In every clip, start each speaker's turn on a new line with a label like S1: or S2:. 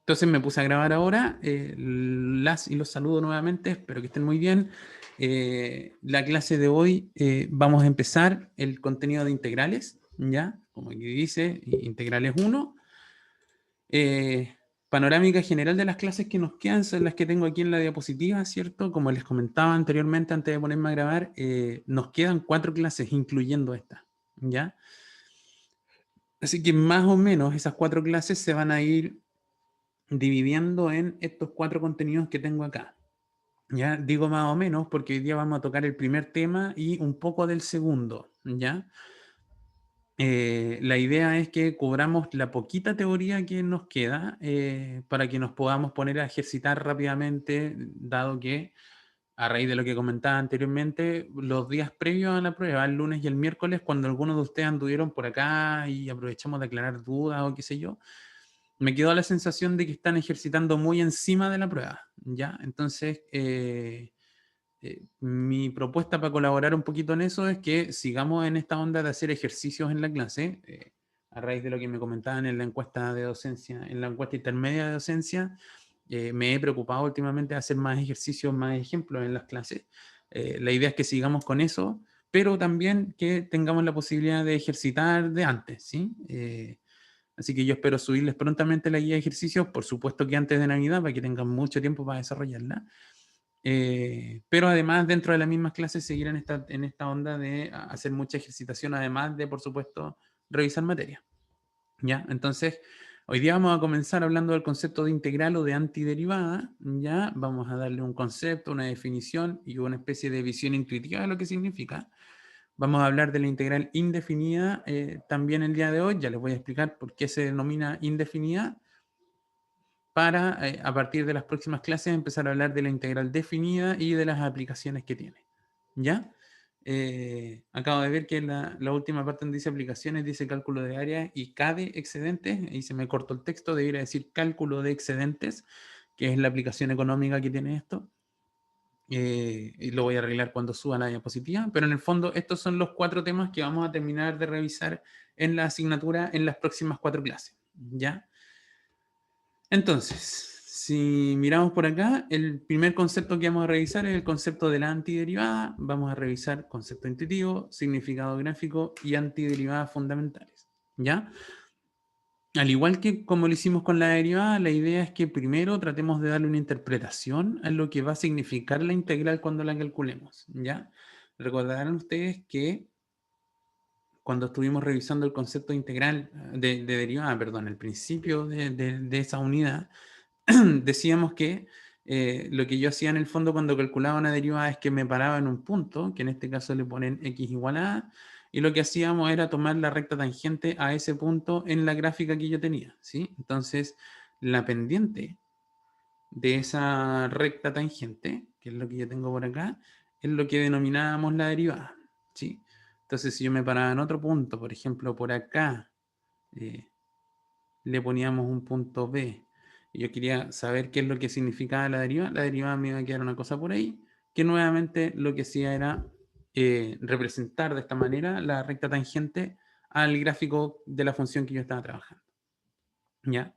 S1: Entonces me puse a grabar ahora, las y los saludo nuevamente, espero que estén muy bien. La clase de hoy vamos a empezar el contenido de integrales, ¿ya? Como aquí dice, integrales 1. Panorámica general de las clases que nos quedan son las que tengo aquí en la diapositiva, ¿cierto? Como les comentaba anteriormente, antes de ponerme a grabar, nos quedan 4 clases, incluyendo esta, ¿ya? Así que más o menos esas 4 clases se van a ir dividiendo en estos 4 contenidos que tengo acá. Ya digo más o menos porque hoy día vamos a tocar el primer tema y un poco del segundo, ¿ya? La idea es que cubramos la poquita teoría que nos queda para que nos podamos poner a ejercitar rápidamente, dado que, a raíz de lo que comentaba anteriormente, los días previos a la prueba, el lunes y el miércoles, cuando algunos de ustedes anduvieron por acá y aprovechamos de aclarar dudas o qué sé yo, me quedó la sensación de que están ejercitando muy encima de la prueba, ¿ya? Entonces, mi propuesta para colaborar un poquito en eso es que sigamos en esta onda de hacer ejercicios en la clase, a raíz de lo que me comentaban en la encuesta de docencia, en la encuesta intermedia de docencia, me he preocupado últimamente de hacer más ejercicios, más ejemplos en las clases. La idea es que sigamos con eso, pero también que tengamos la posibilidad de ejercitar de antes, ¿sí? Así que yo espero subirles prontamente la guía de ejercicios, por supuesto que antes de Navidad, para que tengan mucho tiempo para desarrollarla. Pero además, dentro de las mismas clases, seguir en esta onda de hacer mucha ejercitación, además de, por supuesto, revisar materia. ¿Ya? Entonces, hoy día vamos a comenzar hablando del concepto de integral o de antiderivada. ¿Ya? Vamos a darle un concepto, una definición y una especie de visión intuitiva de lo que significa. Vamos a hablar de la integral indefinida también el día de hoy. Ya les voy a explicar por qué se denomina indefinida para, a partir de las próximas clases, empezar a hablar de la integral definida y de las aplicaciones que tiene. ¿Ya? Acabo de ver que la última parte donde dice aplicaciones dice cálculo de área y K de excedentes, y se me cortó el texto, debería decir cálculo de excedentes, que es la aplicación económica que tiene esto. Y lo voy a arreglar cuando suba la diapositiva, pero en el fondo estos son los 4 temas que vamos a terminar de revisar en la asignatura en las próximas 4 clases, ¿ya? Entonces, si miramos por acá, el primer concepto que vamos a revisar es el concepto de la antiderivada. Vamos a revisar concepto intuitivo, significado gráfico y antiderivadas fundamentales, ¿ya? Al igual que como lo hicimos con la derivada, la idea es que primero tratemos de darle una interpretación a lo que va a significar la integral cuando la calculemos, ¿ya? Recordarán ustedes que cuando estuvimos revisando el concepto de integral, de derivada, perdón, el principio de esa unidad, decíamos que lo que yo hacía en el fondo cuando calculaba una derivada es que me paraba en un punto, que en este caso le ponen x igual a a, y lo que hacíamos era tomar la recta tangente a ese punto en la gráfica que yo tenía, ¿sí? Entonces, la pendiente de esa recta tangente, que es lo que yo tengo por acá, es lo que denominábamos la derivada, ¿sí? Entonces, si yo me paraba en otro punto, por ejemplo, por acá, eh, le poníamos un punto B, y yo quería saber qué es lo que significaba la derivada me iba a quedar una cosa por ahí, que nuevamente lo que hacía era representar de esta manera la recta tangente al gráfico de la función que yo estaba trabajando. ¿Ya?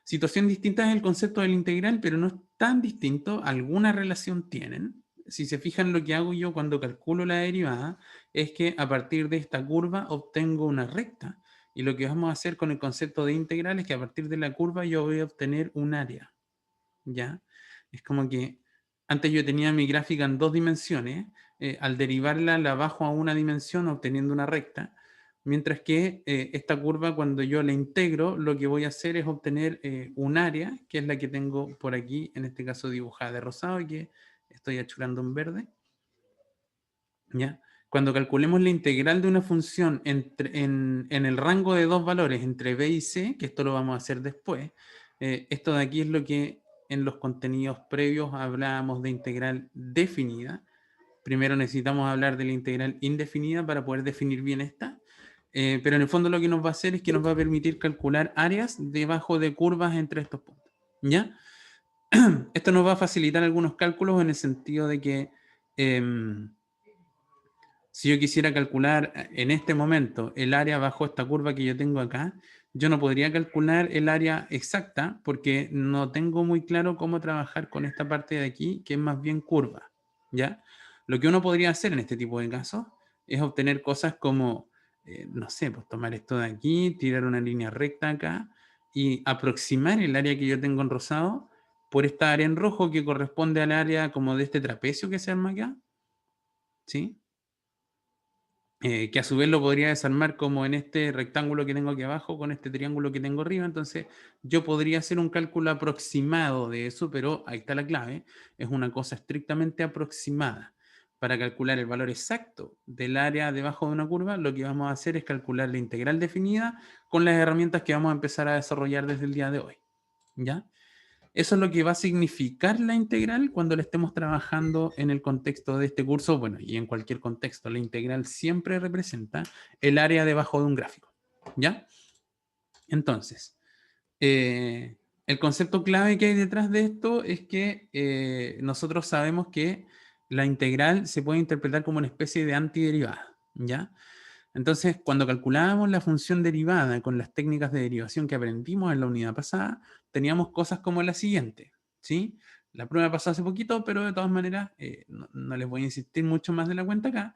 S1: Situación distinta es el concepto del integral, pero no es tan distinto, alguna relación tienen. Si se fijan, lo que hago yo cuando calculo la derivada es que a partir de esta curva obtengo una recta. Y lo que vamos a hacer con el concepto de integral es que a partir de la curva yo voy a obtener un área. ¿Ya? Es como que antes yo tenía mi gráfica en 2 dimensiones, al derivarla la bajo a una dimensión obteniendo una recta, mientras que esta curva cuando yo la integro lo que voy a hacer es obtener un área, que es la que tengo por aquí, en este caso dibujada de rosado y que estoy achurando en verde. ¿Ya? Cuando calculemos la integral de una función en el rango de 2 valores entre b y c, que esto lo vamos a hacer después, esto de aquí es lo que en los contenidos previos hablábamos de integral definida. Primero necesitamos hablar de la integral indefinida para poder definir bien esta, pero en el fondo lo que nos va a hacer es que nos va a permitir calcular áreas debajo de curvas entre estos puntos. ¿Ya? Esto nos va a facilitar algunos cálculos en el sentido de que si yo quisiera calcular en este momento el área bajo esta curva que yo tengo acá, yo no podría calcular el área exacta porque no tengo muy claro cómo trabajar con esta parte de aquí, que es más bien curva, ¿ya? Lo que uno podría hacer en este tipo de casos es obtener cosas como, no sé, pues tomar esto de aquí, tirar una línea recta acá y aproximar el área que yo tengo en rosado por esta área en rojo que corresponde al área como de este trapecio que se arma acá, ¿sí? Que a su vez lo podría desarmar como en este rectángulo que tengo aquí abajo con este triángulo que tengo arriba. Entonces yo podría hacer un cálculo aproximado de eso, pero ahí está la clave, es una cosa estrictamente aproximada. Para calcular el valor exacto del área debajo de una curva, lo que vamos a hacer es calcular la integral definida con las herramientas que vamos a empezar a desarrollar desde el día de hoy. ¿Ya? Eso es lo que va a significar la integral cuando la estemos trabajando en el contexto de este curso, bueno, y en cualquier contexto. La integral siempre representa el área debajo de un gráfico, ¿ya? Entonces, el concepto clave que hay detrás de esto es que nosotros sabemos que la integral se puede interpretar como una especie de antiderivada, ¿ya? Entonces, cuando calculábamos la función derivada con las técnicas de derivación que aprendimos en la unidad pasada, teníamos cosas como la siguiente, ¿sí? La prueba pasó hace poquito, pero de todas maneras no les voy a insistir mucho más de la cuenta acá.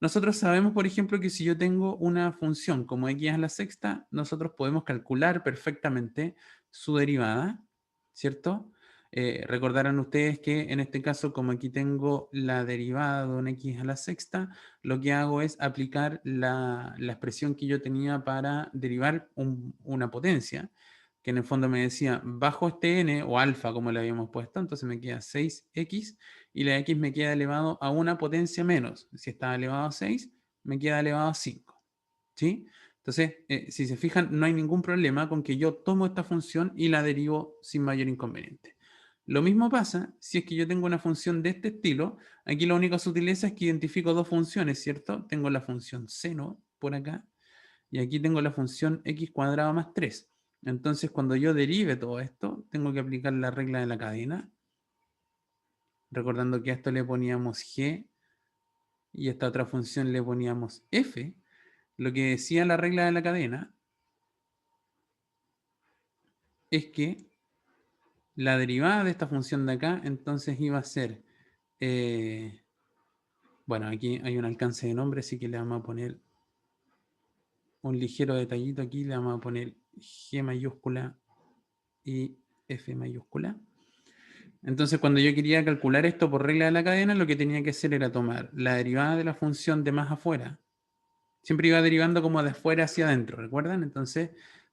S1: Nosotros sabemos, por ejemplo, que si yo tengo una función como x a la sexta, nosotros podemos calcular perfectamente su derivada, ¿cierto? Recordarán ustedes que en este caso, como aquí tengo la derivada de un x a la sexta, lo que hago es aplicar la expresión que yo tenía para derivar una potencia, que en el fondo me decía bajo este n, o alfa como le habíamos puesto, entonces me queda 6x, y la x me queda elevado a una potencia menos. Si estaba elevado a 6, me queda elevado a 5. ¿Sí? Entonces, si se fijan, no hay ningún problema con que yo tomo esta función y la derivo sin mayor inconveniente. Lo mismo pasa si es que yo tengo una función de este estilo. Aquí la única sutileza es que identifico dos funciones, ¿cierto? Tengo la función seno por acá y aquí tengo la función x cuadrado más 3. Entonces, cuando yo derive todo esto, tengo que aplicar la regla de la cadena, recordando que a esto le poníamos g y a esta otra función le poníamos f. Lo que decía la regla de la cadena es que la derivada de esta función de acá entonces iba a ser, bueno, aquí hay un alcance de nombre, así que le vamos a poner un ligero detallito aquí, le vamos a poner G mayúscula y F mayúscula. Entonces, cuando yo quería calcular esto por regla de la cadena, lo que tenía que hacer era tomar la derivada de la función de más afuera. Siempre iba derivando como de afuera hacia adentro, ¿recuerdan? Entonces,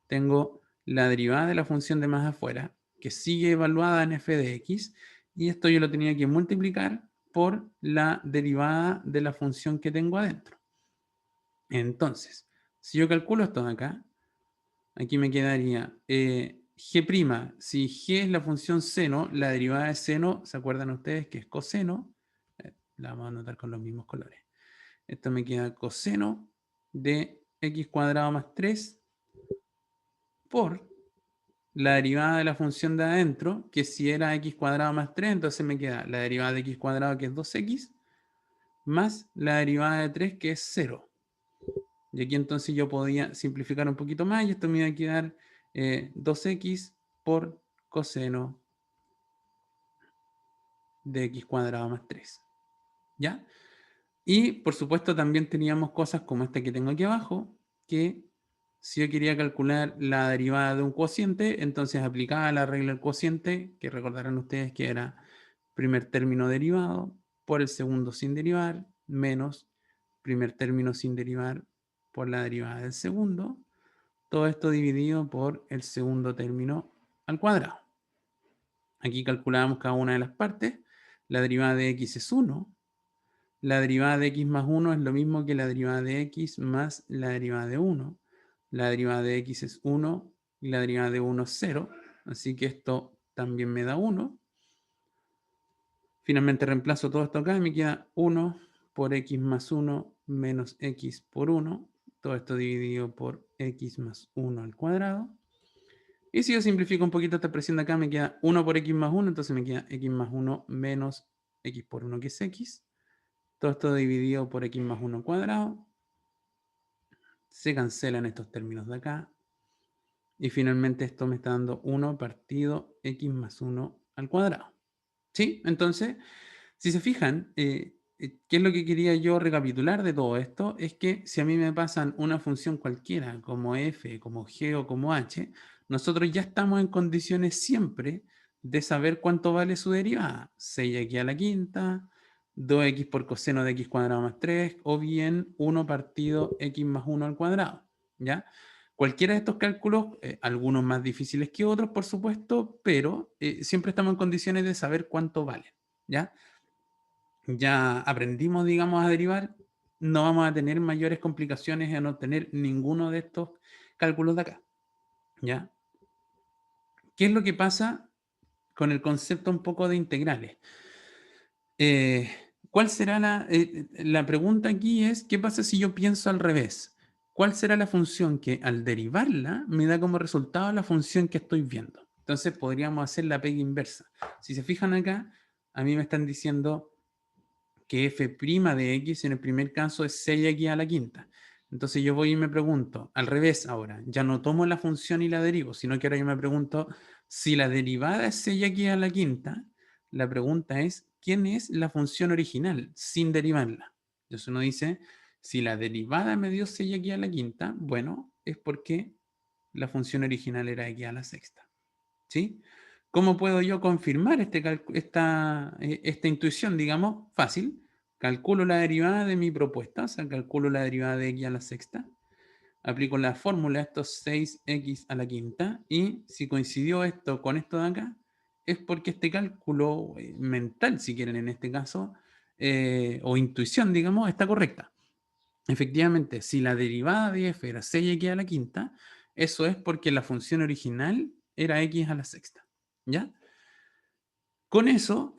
S1: tengo la derivada de la función de más afuera, que sigue evaluada en f de x, y esto yo lo tenía que multiplicar por la derivada de la función que tengo adentro. Entonces, si yo calculo esto de acá, aquí me quedaría g', si g es la función seno, la derivada de seno, ¿se acuerdan ustedes que es coseno? La vamos a anotar con los mismos colores. Esto me queda coseno de x cuadrado más 3 por la derivada de la función de adentro, que si era x cuadrado más 3, entonces me queda la derivada de x cuadrado, que es 2x, más la derivada de 3, que es 0. Y aquí entonces yo podía simplificar un poquito más y esto me iba a quedar 2x por coseno de x cuadrado más 3. ¿Ya? Y por supuesto también teníamos cosas como esta que tengo aquí abajo, que si yo quería calcular la derivada de un cociente, entonces aplicaba la regla del cociente, que recordarán ustedes que era primer término derivado por el segundo sin derivar, menos primer término sin derivar por la derivada del segundo, todo esto dividido por el segundo término al cuadrado. Aquí calculamos cada una de las partes. La derivada de x es 1. La derivada de x más 1 es lo mismo que la derivada de x más la derivada de 1. La derivada de x es 1 y la derivada de 1 es 0. Así que esto también me da 1. Finalmente reemplazo todo esto acá y me queda 1 por x más 1 menos x por 1. Todo esto dividido por x más 1 al cuadrado. Y si yo simplifico un poquito esta expresión de acá, me queda 1 por x más 1, entonces me queda x más 1 menos x por 1, que es x. Todo esto dividido por x más 1 al cuadrado. Se cancelan estos términos de acá. Y finalmente esto me está dando 1 partido x más 1 al cuadrado. ¿Sí? Entonces, si se fijan, ¿qué es lo que quería yo recapitular de todo esto? Es que si a mí me pasan una función cualquiera, como f, como g o como h, nosotros ya estamos en condiciones siempre de saber cuánto vale su derivada. 6x a la quinta, 2x por coseno de x cuadrado más 3, o bien 1 partido x más 1 al cuadrado. ¿Ya? Cualquiera de estos cálculos, algunos más difíciles que otros, por supuesto, pero siempre estamos en condiciones de saber cuánto vale. ¿Ya? Ya aprendimos, digamos, a derivar, no vamos a tener mayores complicaciones en obtener ninguno de estos cálculos de acá. ¿Ya? ¿Qué es lo que pasa con el concepto un poco de integrales? Eh, ¿Cuál será la pregunta aquí es, ¿qué pasa si yo pienso al revés? ¿Cuál será la función que al derivarla me da como resultado la función que estoy viendo? Entonces podríamos hacer la pega inversa. Si se fijan acá, a mí me están diciendo que f' de x en el primer caso es 6x a la quinta. Entonces yo voy y me pregunto, al revés ahora, ya no tomo la función y la derivo, sino que ahora yo me pregunto, si la derivada es 6x a la quinta, la pregunta es, ¿quién es la función original sin derivarla? Entonces uno dice, si la derivada me dio 6x a la quinta, bueno, es porque la función original era x a la sexta. ¿Sí? ¿Cómo puedo yo confirmar esta intuición? Digamos, fácil. Calculo la derivada de mi propuesta, o sea, calculo la derivada de x a la sexta. Aplico la fórmula, esto es 6x a la quinta. Y si coincidió esto con esto de acá, es porque este cálculo mental, si quieren en este caso, o intuición, digamos, está correcta. Efectivamente, si la derivada de f era 6x a la quinta, eso es porque la función original era x a la sexta. ¿Ya? Con eso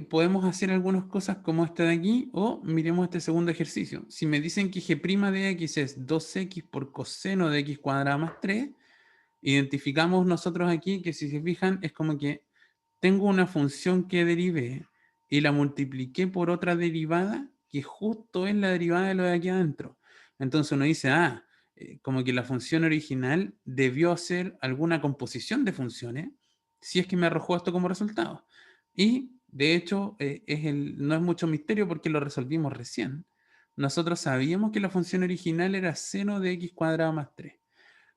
S1: podemos hacer algunas cosas como esta de aquí o miremos este segundo ejercicio. Si me dicen que g' de x es 2x por coseno de x cuadrado más 3, identificamos nosotros aquí que si se fijan es como que tengo una función que derivé y la multipliqué por otra derivada que justo es la derivada de lo de aquí adentro. Entonces uno dice, como que la función original debió hacer alguna composición de funciones si es que me arrojó esto como resultado. Y de hecho no es mucho misterio porque lo resolvimos recién. Nosotros sabíamos que la función original era seno de x cuadrado más 3.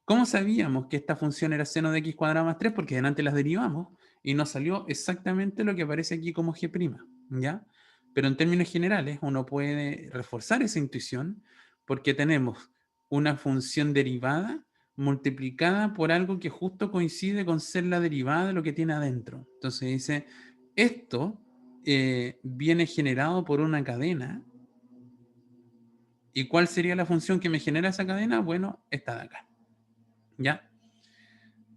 S1: ¿Cómo sabíamos que esta función era seno de x cuadrado más 3? Porque delante las derivamos y nos salió exactamente lo que aparece aquí como g', ¿ya? Pero en términos generales uno puede reforzar esa intuición porque tenemos una función derivada multiplicada por algo que justo coincide con ser la derivada de lo que tiene adentro. Entonces dice, esto viene generado por una cadena. ¿Y cuál sería la función que me genera esa cadena? Bueno, esta de acá, ¿ya?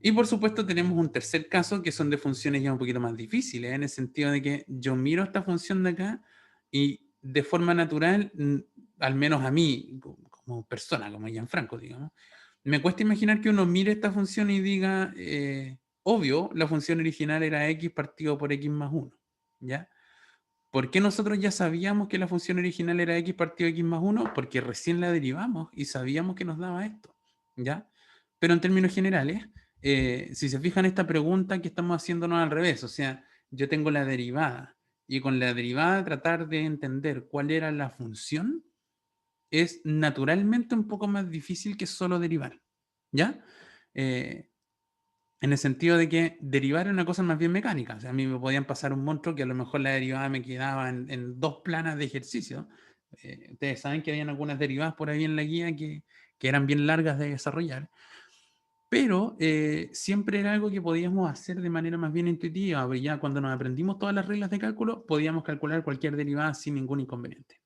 S1: Y por supuesto tenemos un tercer caso que son de funciones ya un poquito más difíciles, en el sentido de que yo miro esta función de acá y de forma natural, al menos a mí, como persona, como Gianfranco, digamos, me cuesta imaginar que uno mire esta función y diga, obvio, la función original era x partido por x más 1, ¿ya? ¿Por qué nosotros ya sabíamos que la función original era x partido x más 1? Porque recién la derivamos y sabíamos que nos daba esto, ¿ya? Pero en términos generales, si se fijan esta pregunta que estamos haciéndonos al revés, o sea, yo tengo la derivada y con la derivada tratar de entender cuál era la función es naturalmente un poco más difícil que solo derivar, ¿ya? Eh, en el sentido de que derivar es una cosa más bien mecánica. O sea, a mí me podían pasar un monstruo que a lo mejor la derivada me quedaba en dos planas de ejercicio. Ustedes saben que habían algunas derivadas por ahí en la guía que eran bien largas de desarrollar, pero siempre era algo que podíamos hacer de manera más bien intuitiva. Ya cuando nos aprendimos todas las reglas de cálculo, podíamos calcular cualquier derivada sin ningún inconveniente.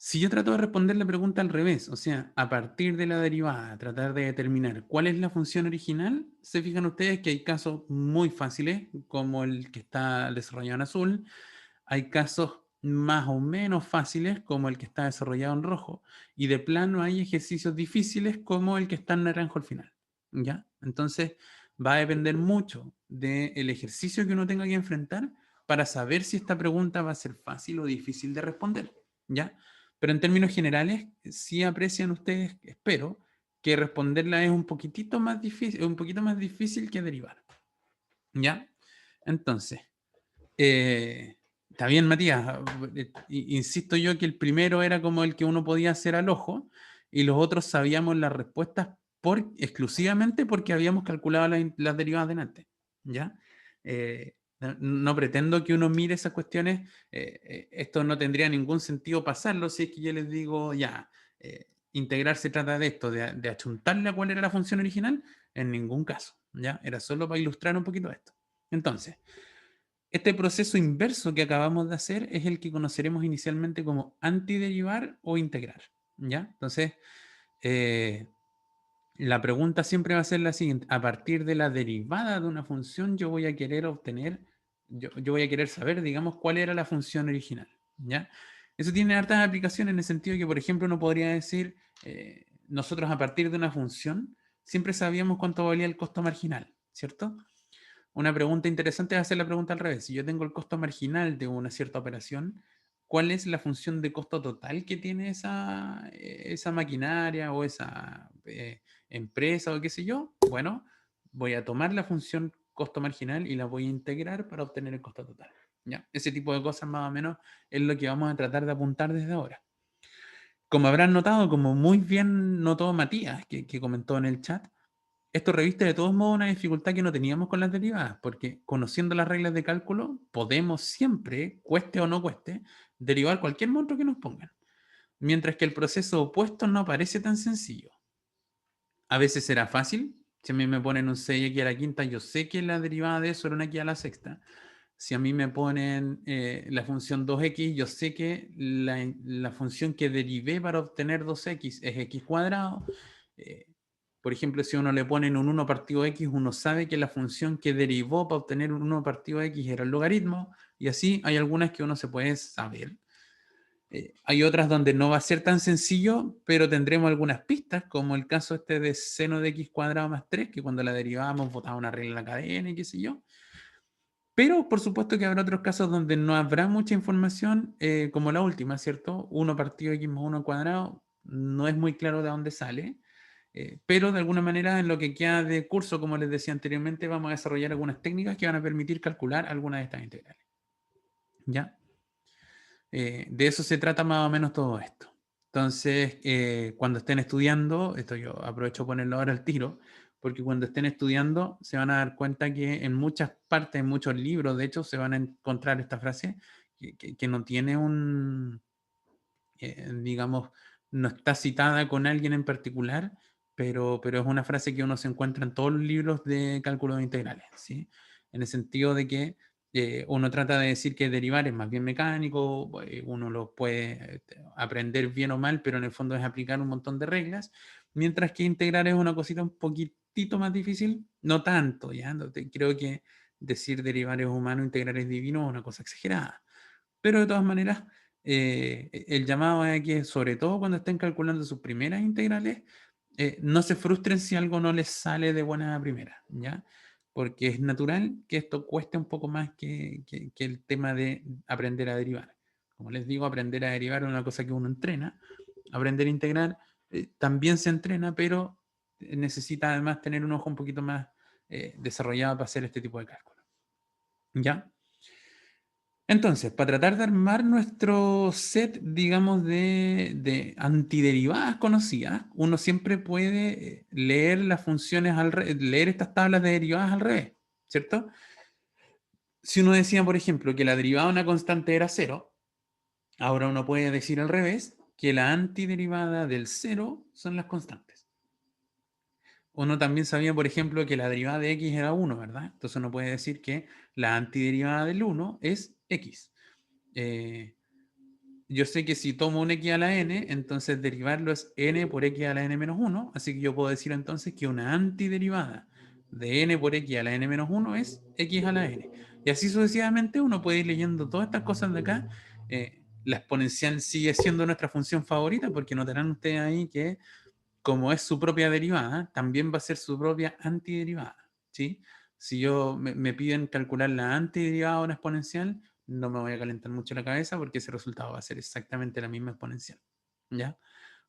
S1: Si yo trato de responder la pregunta al revés, o sea, a partir de la derivada, tratar de determinar cuál es la función original, se fijan ustedes que hay casos muy fáciles, como el que está desarrollado en azul, hay casos más o menos fáciles, como el que está desarrollado en rojo, y de plano hay ejercicios difíciles, como el que está en naranjo al final, ¿ya? Entonces, va a depender mucho del ejercicio que uno tenga que enfrentar para saber si esta pregunta va a ser fácil o difícil de responder, ¿ya? Pero en términos generales, sí aprecian ustedes, espero, que responderla es un poquito más difícil que derivar. ¿Ya? Entonces, está bien, Matías. Insisto yo que el primero era como el que uno podía hacer al ojo y los otros sabíamos las respuestas exclusivamente porque habíamos calculado las derivadas delante. ¿Ya? No pretendo que uno mire esas cuestiones. Esto no tendría ningún sentido pasarlo si es que yo les digo, ya, integrar se trata de esto, de achuntarle a cuál era la función original. En ningún caso. ¿Ya? Era solo para ilustrar un poquito esto. Entonces, este proceso inverso que acabamos de hacer es el que conoceremos inicialmente como antiderivar o integrar. ¿Ya? Entonces, eh, la pregunta siempre va a ser la siguiente. A partir de la derivada de una función, yo voy a querer obtener, yo voy a querer saber, digamos, cuál era la función original. ¿Ya? Eso tiene hartas aplicaciones en el sentido de que, por ejemplo, uno podría decir, nosotros a partir de una función, siempre sabíamos cuánto valía el costo marginal, ¿cierto? Una pregunta interesante es hacer la pregunta al revés. Si yo tengo el costo marginal de una cierta operación, ¿cuál es la función de costo total que tiene esa maquinaria o esa empresa o qué sé yo? Bueno, voy a tomar la función costo marginal y la voy a integrar para obtener el costo total. ¿Ya? Ese tipo de cosas más o menos es lo que vamos a tratar de apuntar desde ahora. Como habrán notado, como muy bien notó Matías, que comentó en el chat, esto reviste de todos modos una dificultad que no teníamos con las derivadas, porque conociendo las reglas de cálculo, podemos siempre, cueste o no cueste, derivar cualquier monto que nos pongan. Mientras que el proceso opuesto no parece tan sencillo. A veces será fácil. Si a mí me ponen un 6x a la quinta, yo sé que la derivada de eso era una x a la sexta. Si a mí me ponen la función 2x, yo sé que la función que derivé para obtener 2x es x cuadrado. Eh, por ejemplo, si a uno le ponen un 1 partido x, uno sabe que la función que derivó para obtener un 1 partido x era el logaritmo, y así hay algunas que uno se puede saber. Hay otras donde no va a ser tan sencillo, pero tendremos algunas pistas, como el caso este de seno de x cuadrado más 3, que cuando la derivábamos botaba una regla en la cadena y qué sé yo. Pero por supuesto que habrá otros casos donde no habrá mucha información, como la última, ¿cierto? 1 partido x más 1 al cuadrado no es muy claro de dónde sale, pero de alguna manera en lo que queda de curso, como les decía anteriormente, vamos a desarrollar algunas técnicas que van a permitir calcular algunas de estas integrales. ¿Ya? De eso se trata más o menos todo esto. Entonces, cuando estén estudiando, esto yo aprovecho ponerlo ahora al tiro, porque cuando estén estudiando se van a dar cuenta que en muchas partes, en muchos libros, de hecho, se van a encontrar esta frase que no tiene digamos, no está citada con alguien en particular, pero es una frase que uno se encuentra en todos los libros de cálculos integrales, ¿sí? En el sentido de que uno trata de decir que derivar es más bien mecánico, uno lo puede aprender bien o mal, pero en el fondo es aplicar un montón de reglas, mientras que integrar es una cosita un poquitito más difícil, no tanto, ¿ya? Creo que decir derivar es humano, integrar es divino es una cosa exagerada, pero de todas maneras el llamado es que, sobre todo cuando estén calculando sus primeras integrales, no se frustren si algo no les sale de buena primera, ¿ya? Porque es natural que esto cueste un poco más que el tema de aprender a derivar. Como les digo, aprender a derivar es una cosa que uno entrena. Aprender a integrar también se entrena, pero necesita además tener un ojo un poquito más desarrollado para hacer este tipo de cálculos, ¿ya? Entonces, para tratar de armar nuestro set, digamos, de antiderivadas conocidas, uno siempre puede leer las funciones leer estas tablas de derivadas al revés, ¿cierto? Si uno decía, por ejemplo, que la derivada de una constante era cero, ahora uno puede decir al revés que la antiderivada del cero son las constantes. Uno también sabía, por ejemplo, que la derivada de x era 1, ¿verdad? Entonces uno puede decir que la antiderivada del 1 es x. Eh, yo sé que si tomo un x a la n, entonces derivarlo es n por x a la n menos 1, así que yo puedo decir entonces que una antiderivada de n por x a la n menos 1 es x a la n. Y así sucesivamente uno puede ir leyendo todas estas cosas de acá. La exponencial sigue siendo nuestra función favorita porque notarán ustedes ahí que como es su propia derivada, también va a ser su propia antiderivada, ¿sí? Si me piden calcular la antiderivada de una exponencial, no me voy a calentar mucho la cabeza porque ese resultado va a ser exactamente la misma exponencial, ¿ya?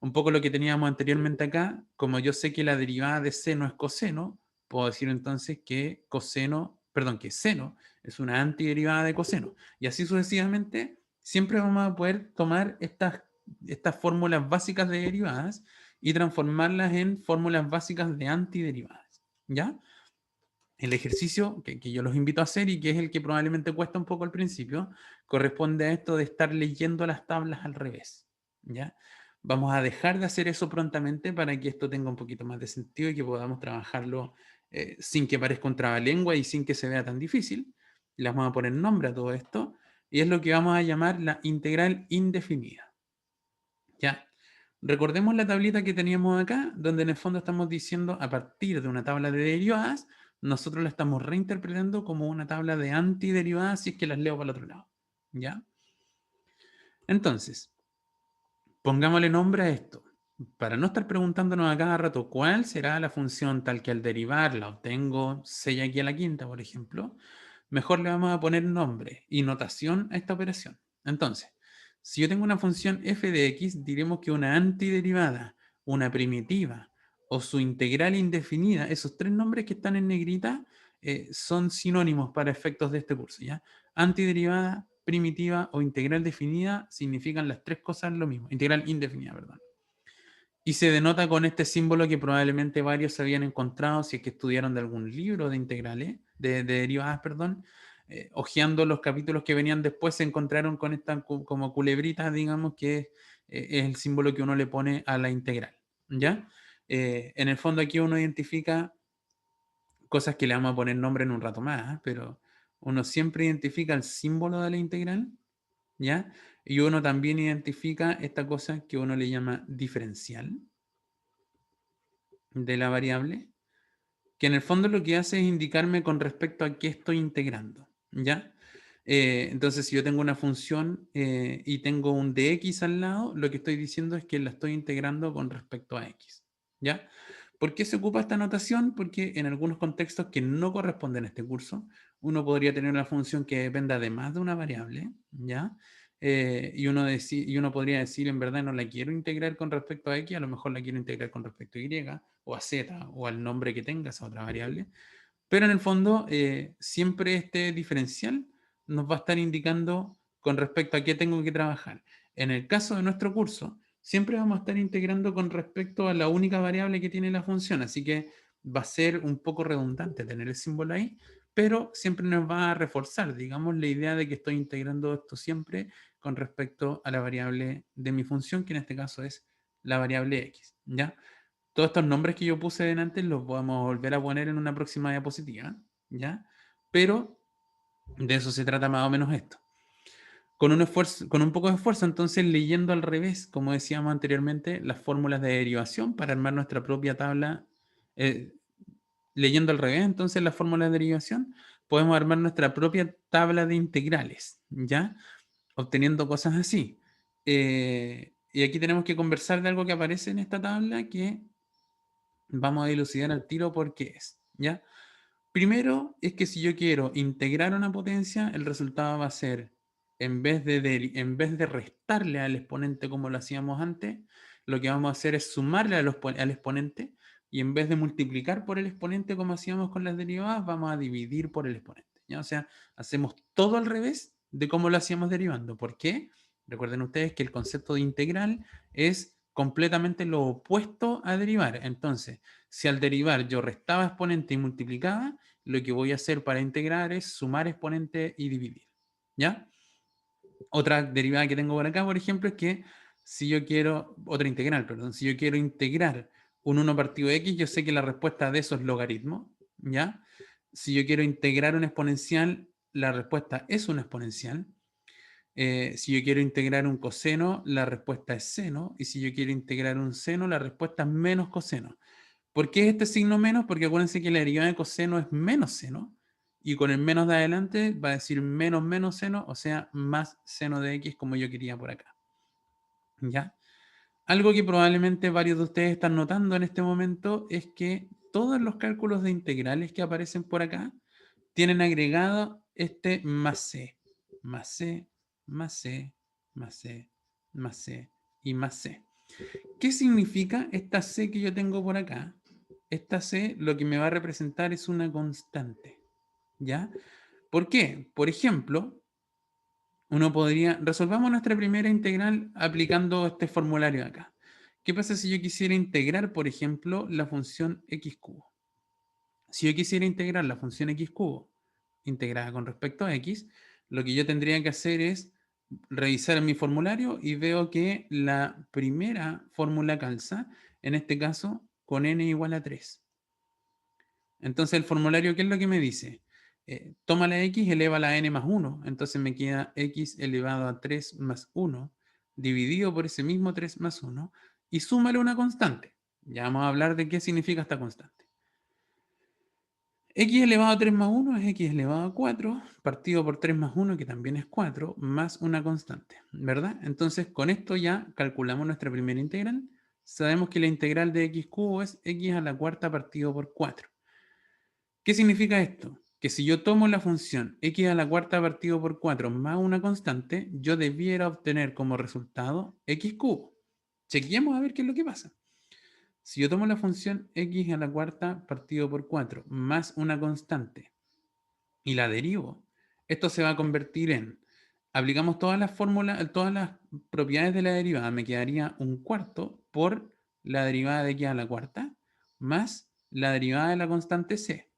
S1: un poco lo que teníamos anteriormente acá, como yo sé que la derivada de seno es coseno, puedo decir entonces que que seno es una antiderivada de coseno. Y así sucesivamente, siempre vamos a poder tomar estas fórmulas básicas de derivadas y transformarlas en fórmulas básicas de antiderivadas. ¿Ya? El ejercicio que yo los invito a hacer y que es el que probablemente cuesta un poco al principio, corresponde a esto de estar leyendo las tablas al revés. ¿Ya? Vamos a dejar de hacer eso prontamente para que esto tenga un poquito más de sentido y que podamos trabajarlo sin que parezca un trabalengua y sin que se vea tan difícil. Le vamos a poner nombre a todo esto y es lo que vamos a llamar la integral indefinida. ¿Ya? Recordemos la tablita que teníamos acá, donde en el fondo estamos diciendo a partir de una tabla de derivadas, nosotros la estamos reinterpretando como una tabla de antiderivadas si es que las leo para el otro lado. ¿Ya? Entonces, pongámosle nombre a esto. Para no estar preguntándonos a cada rato cuál será la función tal que al derivarla obtengo 6 aquí a la quinta, por ejemplo, mejor le vamos a poner nombre y notación a esta operación. Entonces, si yo tengo una función f de x, diremos que una antiderivada, una primitiva o su integral indefinida, esos tres nombres que están en negrita, son sinónimos para efectos de este curso. ¿Ya? Antiderivada, primitiva o integral definida significan las tres cosas lo mismo. Integral indefinida, perdón. Y se denota con este símbolo que probablemente varios se habían encontrado si es que estudiaron de algún libro de integrales, de derivadas, perdón. Hojeando los capítulos que venían después se encontraron con esta como culebritas, digamos, que es el símbolo que uno le pone a la integral. ¿Ya? En el fondo aquí uno identifica cosas que le vamos a poner nombre en un rato más, pero uno siempre identifica el símbolo de la integral, ¿ya? Y uno también identifica esta cosa que uno le llama diferencial de la variable, que en el fondo lo que hace es indicarme con respecto a qué estoy integrando, ¿ya? Entonces, si yo tengo una función y tengo un dx al lado, lo que estoy diciendo es que la estoy integrando con respecto a x, ¿ya? ¿Por qué se ocupa esta notación? Porque en algunos contextos que no corresponden a este curso, uno podría tener una función que dependa de más de una variable, ¿ya? Y uno podría decir, en verdad no la quiero integrar con respecto a x, a lo mejor la quiero integrar con respecto a y, o a z, o al nombre que tenga esa otra variable. Pero en el fondo, siempre este diferencial nos va a estar indicando con respecto a qué tengo que trabajar. En el caso de nuestro curso, siempre vamos a estar integrando con respecto a la única variable que tiene la función, así que va a ser un poco redundante tener el símbolo ahí, pero siempre nos va a reforzar, digamos, la idea de que estoy integrando esto siempre con respecto a la variable de mi función, que en este caso es la variable x, ¿ya? Todos estos nombres que yo puse delante los podemos volver a poner en una próxima diapositiva, ¿ya? Pero de eso se trata más o menos esto. Con un esfuerzo, con un poco de esfuerzo, entonces leyendo al revés, como decíamos anteriormente, las fórmulas de derivación para armar nuestra propia tabla, eh, leyendo al revés, entonces las fórmulas de derivación, podemos armar nuestra propia tabla de integrales, ¿ya? Obteniendo cosas así. Y aquí tenemos que conversar de algo que aparece en esta tabla que vamos a dilucidar al tiro por qué es, ¿ya? Primero es que si yo quiero integrar una potencia, el resultado va a ser, en vez de restarle al exponente como lo hacíamos antes, lo que vamos a hacer es sumarle al exponente y en vez de multiplicar por el exponente como hacíamos con las derivadas, vamos a dividir por el exponente, ¿ya? O sea, hacemos todo al revés de cómo lo hacíamos derivando. ¿Por qué? Recuerden ustedes que el concepto de integral es completamente lo opuesto a derivar. Entonces, si al derivar yo restaba exponente y multiplicaba, lo que voy a hacer para integrar es sumar exponente y dividir. ¿Ya? Otra derivada que tengo por acá, por ejemplo, es que si yo quiero, otra integral, perdón, si yo quiero integrar un 1 partido de x, yo sé que la respuesta de eso es logaritmo, ¿ya? Si yo quiero integrar un exponencial, la respuesta es una exponencial. Si yo quiero integrar un coseno, la respuesta es seno. Y si yo quiero integrar un seno, la respuesta es menos coseno. ¿Por qué es este signo menos? Porque acuérdense que la derivada de coseno es menos seno. Y con el menos de adelante va a decir menos menos seno, o sea, más seno de x como yo quería por acá. ¿Ya? Algo que probablemente varios de ustedes están notando en este momento es que todos los cálculos de integrales que aparecen por acá tienen agregado este más c, más c, más c, más c, más c y más c. ¿Qué significa esta C que yo tengo por acá? Esta C lo que me va a representar es una constante, ¿ya? ¿Por qué? Por ejemplo, uno podría, resolvamos nuestra primera integral aplicando este formulario de acá. ¿Qué pasa si yo quisiera integrar, por ejemplo, la función x cubo? Si yo quisiera integrar la función x cubo integrada con respecto a x, lo que yo tendría que hacer es revisar mi formulario y veo que la primera fórmula calza, en este caso, con n igual a 3. Entonces el formulario, ¿qué es lo que me dice? Toma la x, eleva a n más 1. Entonces me queda x elevado a 3 más 1, dividido por ese mismo 3 más 1, y súmale una constante. Ya vamos a hablar de qué significa esta constante. X elevado a 3 más 1 es x elevado a 4, partido por 3 más 1, que también es 4, más una constante, ¿verdad? Entonces, con esto ya calculamos nuestra primera integral. Sabemos que la integral de x cubo es x a la cuarta partido por 4. ¿Qué significa esto? Que si yo tomo la función x a la cuarta partido por 4 más una constante, yo debiera obtener como resultado x cubo. Chequeemos a ver qué es lo que pasa. Si yo tomo la función x a la cuarta partido por 4 más una constante y la derivo, esto se va a convertir en, aplicamos todas las fórmulas, todas las propiedades de la derivada, me quedaría un cuarto por la derivada de x a la cuarta más la derivada de la constante c.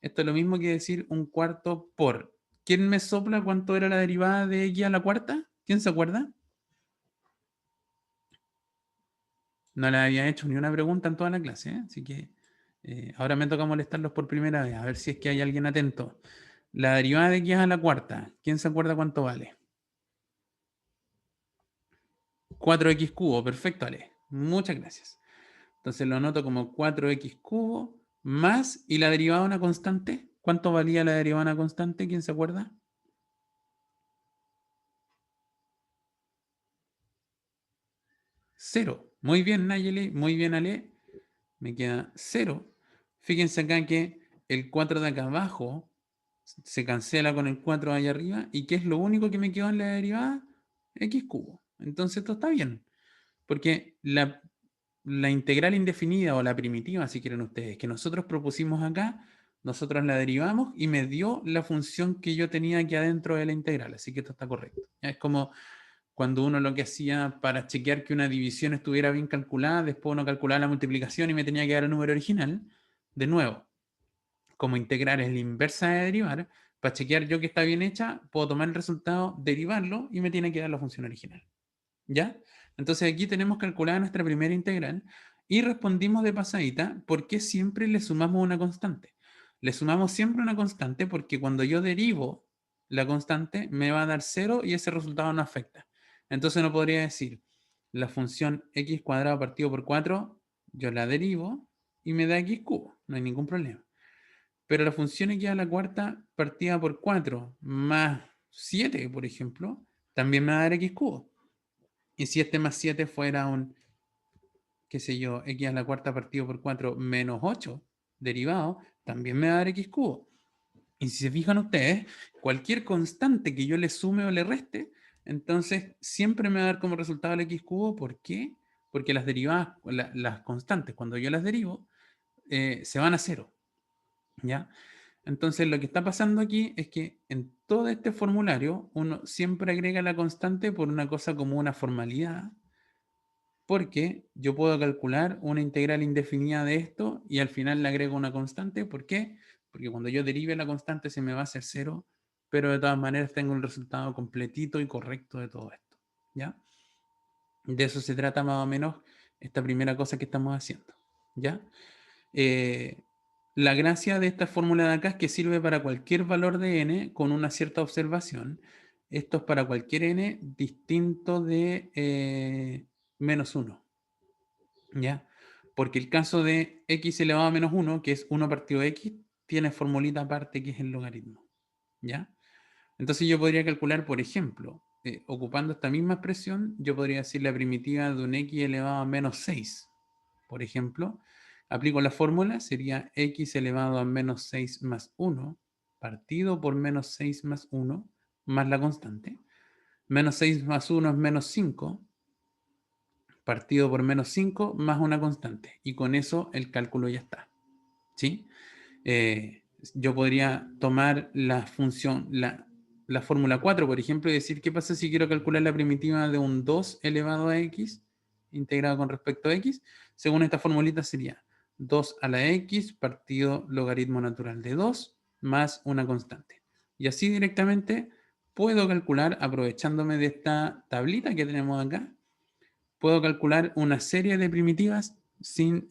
S1: Esto es lo mismo que decir un cuarto por. ¿Quién me sopla cuánto era la derivada de x a la cuarta? ¿Quién se acuerda? No le había hecho ni una pregunta en toda la clase, ¿eh? Así que ahora me toca molestarlos por primera vez, a ver si es que hay alguien atento. La derivada de x a la cuarta, ¿quién se acuerda cuánto vale? 4x cubo, perfecto, Ale. Muchas gracias. Entonces lo anoto como 4x cubo más, ¿y la derivada de una constante? ¿Cuánto valía la derivada de una constante? ¿Quién se acuerda? 0. Muy bien, Nayeli. Muy bien, Ale. Me queda 0. Fíjense acá que el 4 de acá abajo se cancela con el 4 allá arriba. ¿Y qué es lo único que me quedó en la derivada? X cubo. Entonces esto está bien. Porque la integral indefinida o la primitiva, si quieren ustedes, que nosotros propusimos acá, nosotros la derivamos y me dio la función que yo tenía aquí adentro de la integral. Así que esto está correcto. Es como cuando uno lo que hacía para chequear que una división estuviera bien calculada, después uno calculaba la multiplicación y me tenía que dar el número original. De nuevo, como integrar es la inversa de derivar, para chequear yo que está bien hecha, puedo tomar el resultado, derivarlo y me tiene que dar la función original. ¿Ya? Entonces aquí tenemos calculada nuestra primera integral y respondimos de pasadita por qué siempre le sumamos una constante. Le sumamos siempre una constante porque cuando yo derivo la constante me va a dar 0 y ese resultado no afecta. Entonces no podría decir la función x cuadrado partido por 4, yo la derivo y me da x cubo, no hay ningún problema. Pero la función x a la cuarta partida por 4 más 7, por ejemplo, también me va a dar x cubo. Y si este más 7 fuera un, qué sé yo, x a la cuarta partido por 4 menos 8 derivado, también me va a dar x cubo. Y si se fijan ustedes, cualquier constante que yo le sume o le reste, entonces siempre me va a dar como resultado el x cubo. ¿Por qué? Porque las derivadas, las constantes, cuando yo las derivo, se van a cero. ¿Ya? Entonces lo que está pasando aquí es que en todo este formulario uno siempre agrega la constante por una cosa como una formalidad, porque yo puedo calcular una integral indefinida de esto y al final le agrego una constante. ¿Por qué? Porque cuando yo derive la constante se me va a hacer cero, pero de todas maneras tengo el resultado completito y correcto de todo esto. ¿Ya? De eso se trata más o menos esta primera cosa que estamos haciendo. ¿Ya? Eh, la gracia de esta fórmula de acá es que sirve para cualquier valor de n con una cierta observación. Esto es para cualquier n distinto de menos 1. ¿Ya? Porque el caso de x elevado a menos 1, que es 1 partido x, tiene formulita aparte que es el logaritmo. ¿Ya? Entonces yo podría calcular, por ejemplo, ocupando esta misma expresión, yo podría decir la primitiva de un x elevado a menos 6. Por ejemplo, aplico la fórmula, sería x elevado a menos 6 más 1, partido por menos 6 más 1, más la constante. Menos 6 más 1 es menos 5, partido por menos 5 más una constante. Y con eso el cálculo ya está. ¿Sí? Yo podría tomar la función, la fórmula 4, por ejemplo, y decir, ¿qué pasa si quiero calcular la primitiva de un 2 elevado a x, integrado con respecto a x? Según esta formulita sería 2 a la x partido logaritmo natural de 2 más una constante. Y así directamente puedo calcular, aprovechándome de esta tablita que tenemos acá, puedo calcular una serie de primitivas sin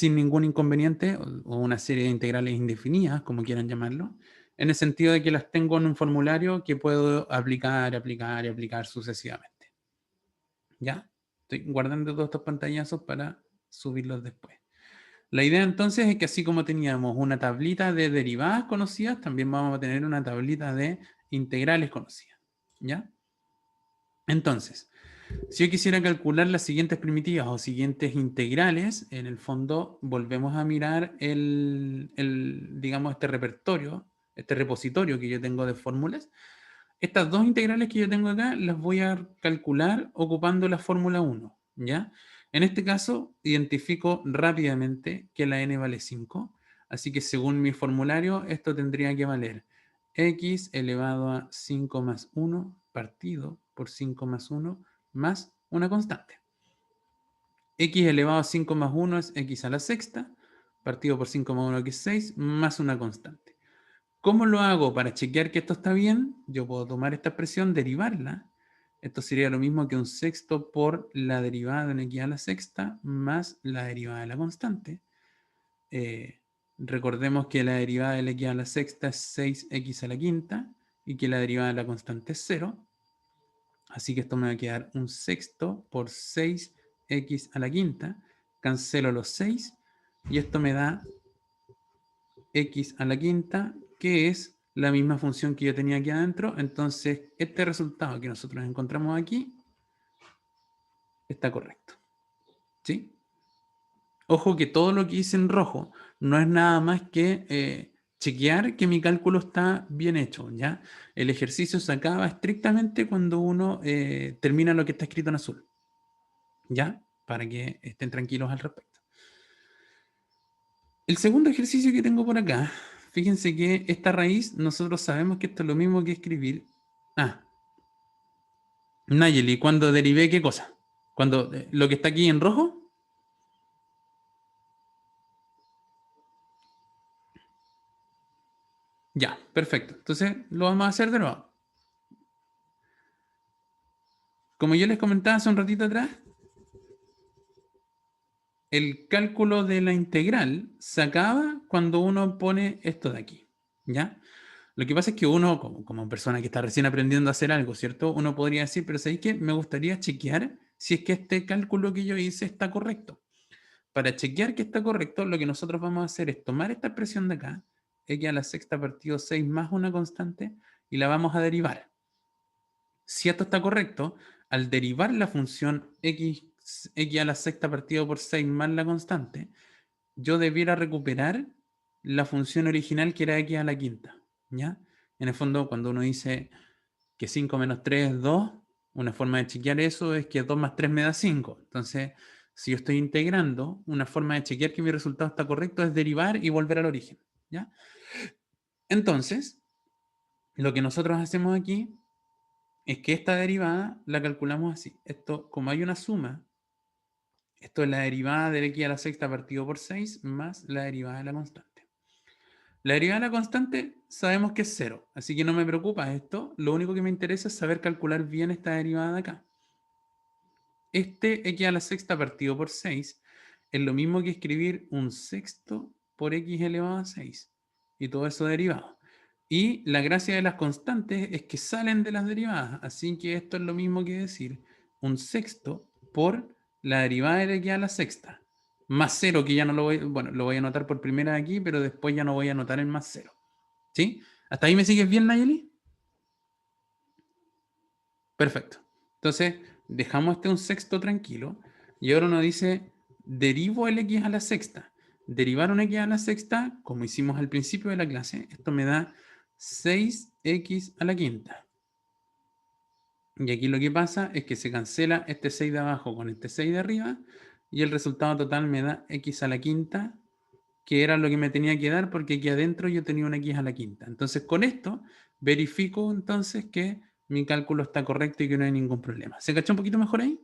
S1: ningún inconveniente, o una serie de integrales indefinidas, como quieran llamarlo, en el sentido de que las tengo en un formulario que puedo aplicar y aplicar sucesivamente. ¿Ya? Estoy guardando todos estos pantallazos para subirlos después. La idea entonces es que así como teníamos una tablita de derivadas conocidas, también vamos a tener una tablita de integrales conocidas. ¿Ya? Entonces, si yo quisiera calcular las siguientes primitivas o siguientes integrales, en el fondo volvemos a mirar digamos, este repertorio, este repositorio que yo tengo de fórmulas. Estas dos integrales que yo tengo acá las voy a calcular ocupando la fórmula 1, ¿ya? En este caso, identifico rápidamente que la n vale 5, así que según mi formulario, esto tendría que valer x elevado a 5 más 1 partido por 5 más 1 más una constante. X elevado a 5 más 1 es x a la sexta, partido por 5 más 1 que es 6, más una constante. ¿Cómo lo hago para chequear que esto está bien? Yo puedo tomar esta expresión, derivarla. Esto sería lo mismo que un sexto por la derivada de una x a la sexta más la derivada de la constante. Recordemos que la derivada de la x a la sexta es 6x a la quinta y que la derivada de la constante es 0. Así que esto me va a quedar un sexto por 6x a la quinta. Cancelo los 6 y esto me da x a la quinta, que es la misma función que yo tenía aquí adentro. Entonces, este resultado que nosotros encontramos aquí está correcto. ¿Sí? Ojo que todo lo que hice en rojo no es nada más que chequear que mi cálculo está bien hecho, ¿ya? El ejercicio se acaba estrictamente cuando uno termina lo que está escrito en azul, ¿ya? Para que estén tranquilos al respecto. El segundo ejercicio que tengo por acá, fíjense que esta raíz, nosotros sabemos que esto es lo mismo que escribir. Nayeli, ¿cuando derivé qué cosa? Cuando lo que está aquí en rojo. Ya, perfecto. Entonces lo vamos a hacer de nuevo. Como yo les comentaba hace un ratito atrás, el cálculo de la integral se acaba cuando uno pone esto de aquí, ¿ya? Lo que pasa es que uno, como persona que está recién aprendiendo a hacer algo, ¿cierto? Uno podría decir, pero ¿sabéis qué? Me gustaría chequear si es que este cálculo que yo hice está correcto. Para chequear que está correcto, lo que nosotros vamos a hacer es tomar esta expresión de acá, x a la sexta partido 6 más una constante, y la vamos a derivar. Si esto está correcto, al derivar la función x a la sexta partido por 6 más la constante, yo debiera recuperar la función original que era x a la quinta, ¿ya? En el fondo, cuando uno dice que 5 menos 3 es 2, una forma de chequear eso es que 2 más 3 me da 5. Entonces, si yo estoy integrando, una forma de chequear que mi resultado está correcto es derivar y volver al origen, ¿ya? Entonces, lo que nosotros hacemos aquí es que esta derivada la calculamos así. Esto, como hay una suma, esto es la derivada de x a la sexta partido por 6 más la derivada de la constante. La derivada de la constante sabemos que es 0, así que no me preocupa esto. Lo único que me interesa es saber calcular bien esta derivada de acá. Este x a la sexta partido por 6 es lo mismo que escribir un sexto por x elevado a 6. Y todo eso derivado. Y la gracia de las constantes es que salen de las derivadas. Así que esto es lo mismo que decir un sexto por la derivada de x a la sexta. Más 0, que ya no lo voy, bueno, lo voy a anotar por primera aquí, pero después ya no voy a anotar el más 0. ¿Sí? ¿Hasta ahí me sigues bien, Nayeli? Perfecto. Entonces, dejamos un sexto tranquilo. Y ahora nos dice, derivo el x a la sexta. Derivar un x a la sexta, como hicimos al principio de la clase, esto me da 6x a la quinta. Y aquí lo que pasa es que se cancela este 6 de abajo con este 6 de arriba y el resultado total me da x a la quinta, que era lo que me tenía que dar porque aquí adentro yo tenía una x a la quinta. Entonces con esto verifico entonces que mi cálculo está correcto y que no hay ningún problema. ¿Se cachó un poquito mejor ahí?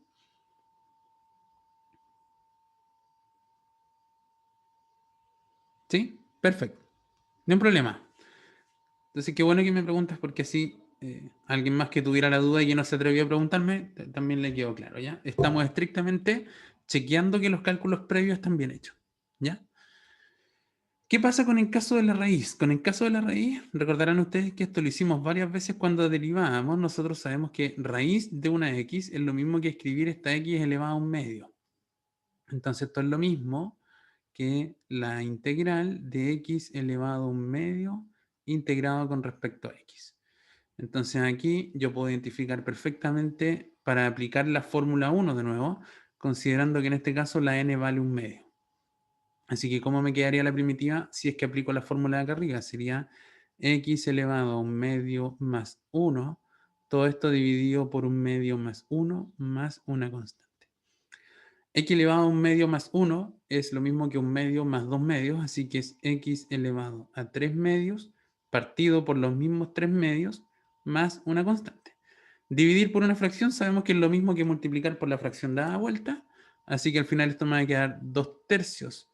S1: ¿Sí? Perfecto. No hay problema. Entonces qué bueno que me preguntas porque así alguien más que tuviera la duda y que no se atrevió a preguntarme, también le quedó claro, ¿ya? Estamos estrictamente chequeando que los cálculos previos están bien hechos, ¿ya? ¿Qué pasa con el caso de la raíz? Con el caso de la raíz, recordarán ustedes que esto lo hicimos varias veces cuando derivábamos. Nosotros sabemos que raíz de una x es lo mismo que escribir esta x elevada a un medio. Entonces esto es lo mismo que la integral de x elevado a un medio integrado con respecto a x. Entonces aquí yo puedo identificar perfectamente para aplicar la fórmula 1 de nuevo, considerando que en este caso la n vale un medio. Así que ¿cómo me quedaría la primitiva si es que aplico la fórmula de acá arriba? Sería x elevado a un medio más 1, todo esto dividido por un medio más 1 más una constante. X elevado a un medio más 1 es lo mismo que un medio más 2 medios, así que es x elevado a 3 medios partido por los mismos 3 medios más una constante. Dividir por una fracción sabemos que es lo mismo que multiplicar por la fracción dada vuelta, así que al final esto me va a quedar 2 tercios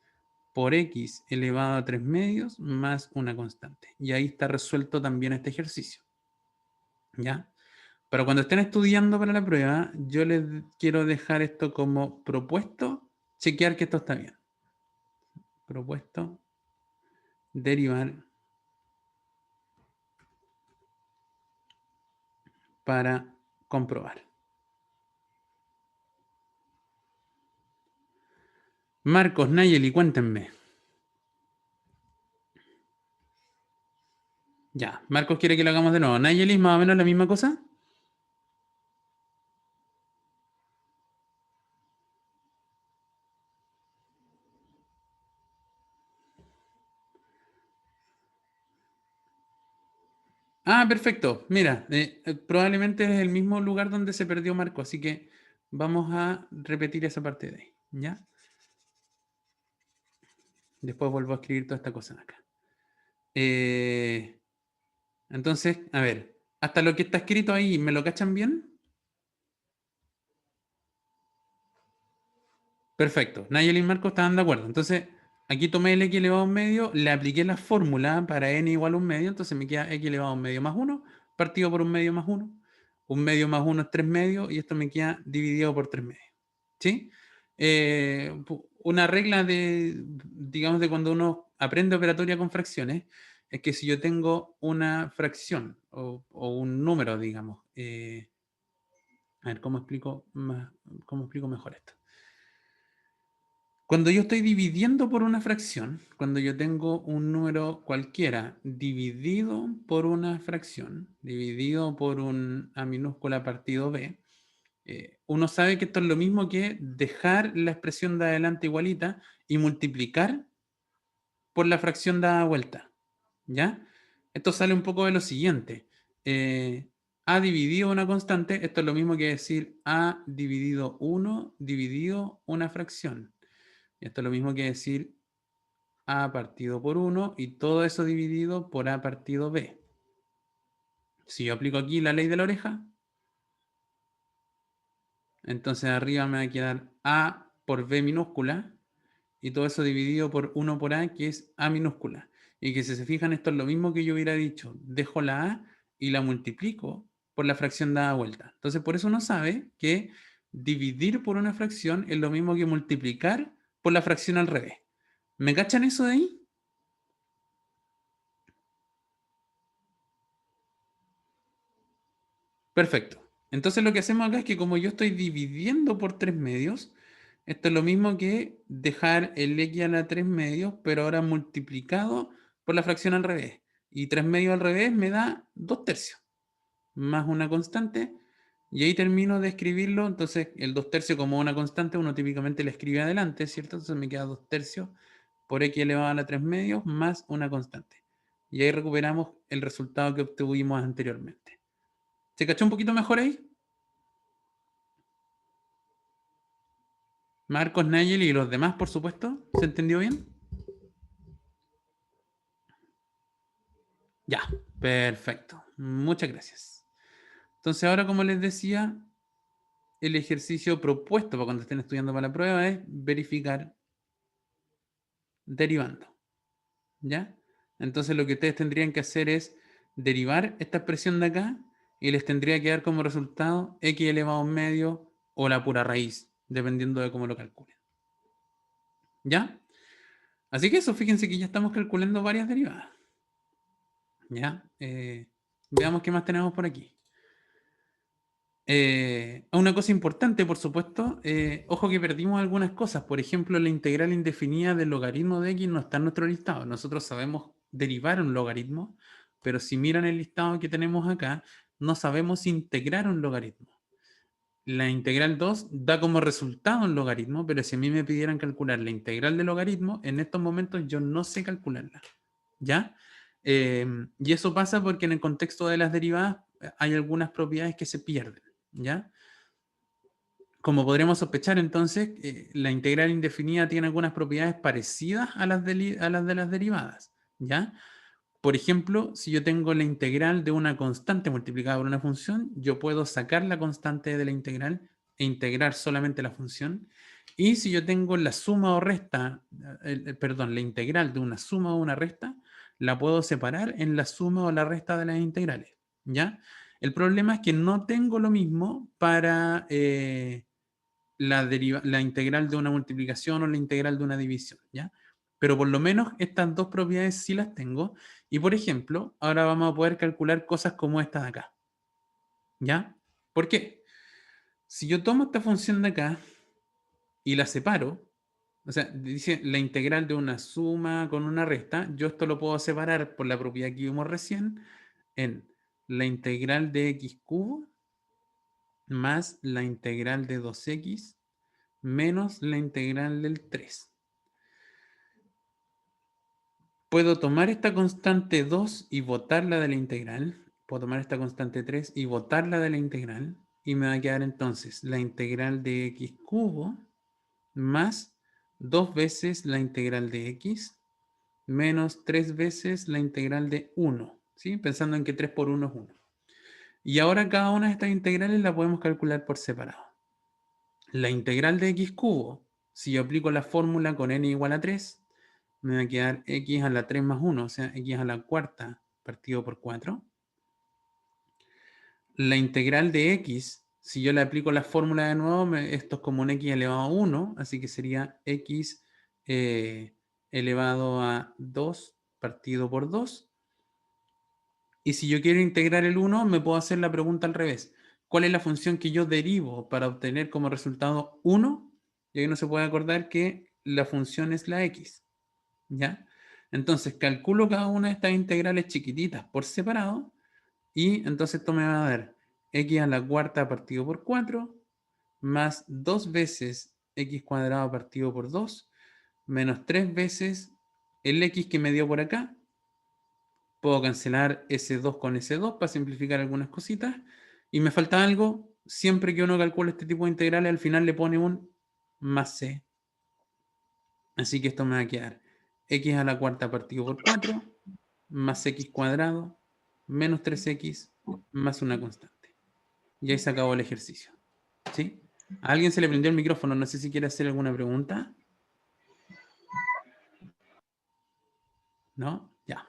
S1: por x elevado a 3 medios más una constante. Y ahí está resuelto también este ejercicio. ¿Ya? Pero cuando estén estudiando para la prueba, yo les quiero dejar esto como propuesto, chequear que esto está bien. Propuesto, derivar para comprobar. Marcos, Nayeli, cuéntenme. Ya, Marcos quiere que lo hagamos de nuevo. Nayeli, ¿es más o menos la misma cosa? Ah, perfecto. Mira, probablemente es el mismo lugar donde se perdió Marco, así que vamos a repetir esa parte de ahí, ¿ya? Después vuelvo a escribir toda esta cosa acá. Entonces, a ver, hasta lo que está escrito ahí, ¿me lo cachan bien? Perfecto. Nayeli y Marco estaban de acuerdo. Entonces, aquí tomé el x elevado a un medio, le apliqué la fórmula para n igual a un medio, entonces me queda x elevado a un medio más 1, partido por un medio más 1. Un medio más 1 es 3 medios y esto me queda dividido por 3 medios. ¿Sí? Una regla de, digamos, de cuando uno aprende operatoria con fracciones, es que si yo tengo una fracción o un número, digamos, a ver, ¿cómo explico mejor esto? Cuando yo estoy dividiendo por una fracción, cuando yo tengo un número cualquiera dividido por una fracción, dividido por un A minúscula partido B, uno sabe que esto es lo mismo que dejar la expresión de adelante igualita y multiplicar por la fracción dada vuelta. ¿Ya? Esto sale un poco de lo siguiente. A dividido una constante, esto es lo mismo que decir A dividido 1 dividido una fracción. Esto es lo mismo que decir A partido por 1 y todo eso dividido por A partido B. Si yo aplico aquí la ley de la oreja, entonces arriba me va a quedar A por B minúscula y todo eso dividido por 1 por A, que es A minúscula. Y que si se fijan, esto es lo mismo que yo hubiera dicho. Dejo la A y la multiplico por la fracción dada vuelta. Entonces, por eso uno sabe que dividir por una fracción es lo mismo que multiplicar por la fracción al revés. ¿Me cachan eso de ahí? Perfecto. Entonces lo que hacemos acá es que como yo estoy dividiendo por 3 medios, esto es lo mismo que dejar el x a la 3 medios, pero ahora multiplicado por la fracción al revés. Y 3 medios al revés me da 2 tercios, más una constante. Y ahí termino de escribirlo. Entonces el 2 tercios como una constante uno típicamente le escribe adelante, ¿cierto? Entonces me queda 2 tercios por x elevado a la 3 medios más una constante. Y ahí recuperamos el resultado que obtuvimos anteriormente. ¿Se cachó un poquito mejor ahí? Marcos, Nayeli y los demás, por supuesto. ¿Se entendió bien? Ya, perfecto. Muchas gracias. Entonces ahora, como les decía, el ejercicio propuesto para cuando estén estudiando para la prueba es verificar derivando. ¿Ya? Entonces lo que ustedes tendrían que hacer es derivar esta expresión de acá y les tendría que dar como resultado x elevado a un medio o la pura raíz, dependiendo de cómo lo calculen. ¿Ya? Así que eso, fíjense que ya estamos calculando varias derivadas. ¿Ya? Veamos qué más tenemos por aquí. Una cosa importante, por supuesto, ojo que perdimos algunas cosas. Por ejemplo, la integral indefinida del logaritmo de x no está en nuestro listado. Nosotros sabemos derivar un logaritmo, pero si miran el listado que tenemos acá, no sabemos integrar un logaritmo. La integral 2 da como resultado un logaritmo, pero si a mí me pidieran calcular la integral de logaritmo, en estos momentos yo no sé calcularla. ¿Ya? Y eso pasa porque en el contexto de las derivadas hay algunas propiedades que se pierden. ¿Ya? Como podríamos sospechar, entonces, la integral indefinida tiene algunas propiedades parecidas a las de las derivadas, ¿ya? Por ejemplo, si yo tengo la integral de una constante multiplicada por una función, yo puedo sacar la constante de la integral e integrar solamente la función. Y si yo tengo la suma o resta, perdón, la integral de una suma o una resta, la puedo separar en la suma o la resta de las integrales, ¿ya? El problema es que no tengo lo mismo para la integral de una multiplicación o la integral de una división, ¿ya? Pero por lo menos estas dos propiedades sí las tengo. Y por ejemplo, ahora vamos a poder calcular cosas como esta de acá, ¿ya? ¿Por qué? Si yo tomo esta función de acá y la separo, o sea, dice la integral de una suma con una resta, yo esto lo puedo separar por la propiedad que vimos recién en la integral de x cubo más la integral de 2x menos la integral del 3. Puedo tomar esta constante 2 y botarla de la integral. Puedo tomar esta constante 3 y botarla de la integral. Y me va a quedar entonces la integral de x cubo más 2 veces la integral de x menos 3 veces la integral de 1. ¿Sí? Pensando en que 3 por 1 es 1. Y ahora cada una de estas integrales la podemos calcular por separado. La integral de x cubo, si yo aplico la fórmula con n igual a 3, me va a quedar x a la 3 más 1, o sea, x a la cuarta partido por 4. La integral de x, si yo le aplico la fórmula de nuevo, esto es como un x elevado a 1, así que sería x elevado a 2 partido por 2. Y si yo quiero integrar el 1, me puedo hacer la pregunta al revés. ¿Cuál es la función que yo derivo para obtener como resultado 1? Y ahí uno se puede acordar que la función es la x. ¿Ya? Entonces calculo cada una de estas integrales chiquititas por separado y entonces esto me va a dar x a la cuarta partido por 4 más 2 veces x cuadrado partido por 2 menos 3 veces el x que me dio por acá. Puedo cancelar ese 2 con ese 2 para simplificar algunas cositas. Y me falta algo. Siempre que uno calcula este tipo de integrales, al final le pone un más c. Así que esto me va a quedar x a la cuarta partido por 4 más x cuadrado menos 3x más una constante. Y ahí se acabó el ejercicio. ¿Sí? A alguien se le prendió el micrófono. No sé si quiere hacer alguna pregunta. ¿No? Ya.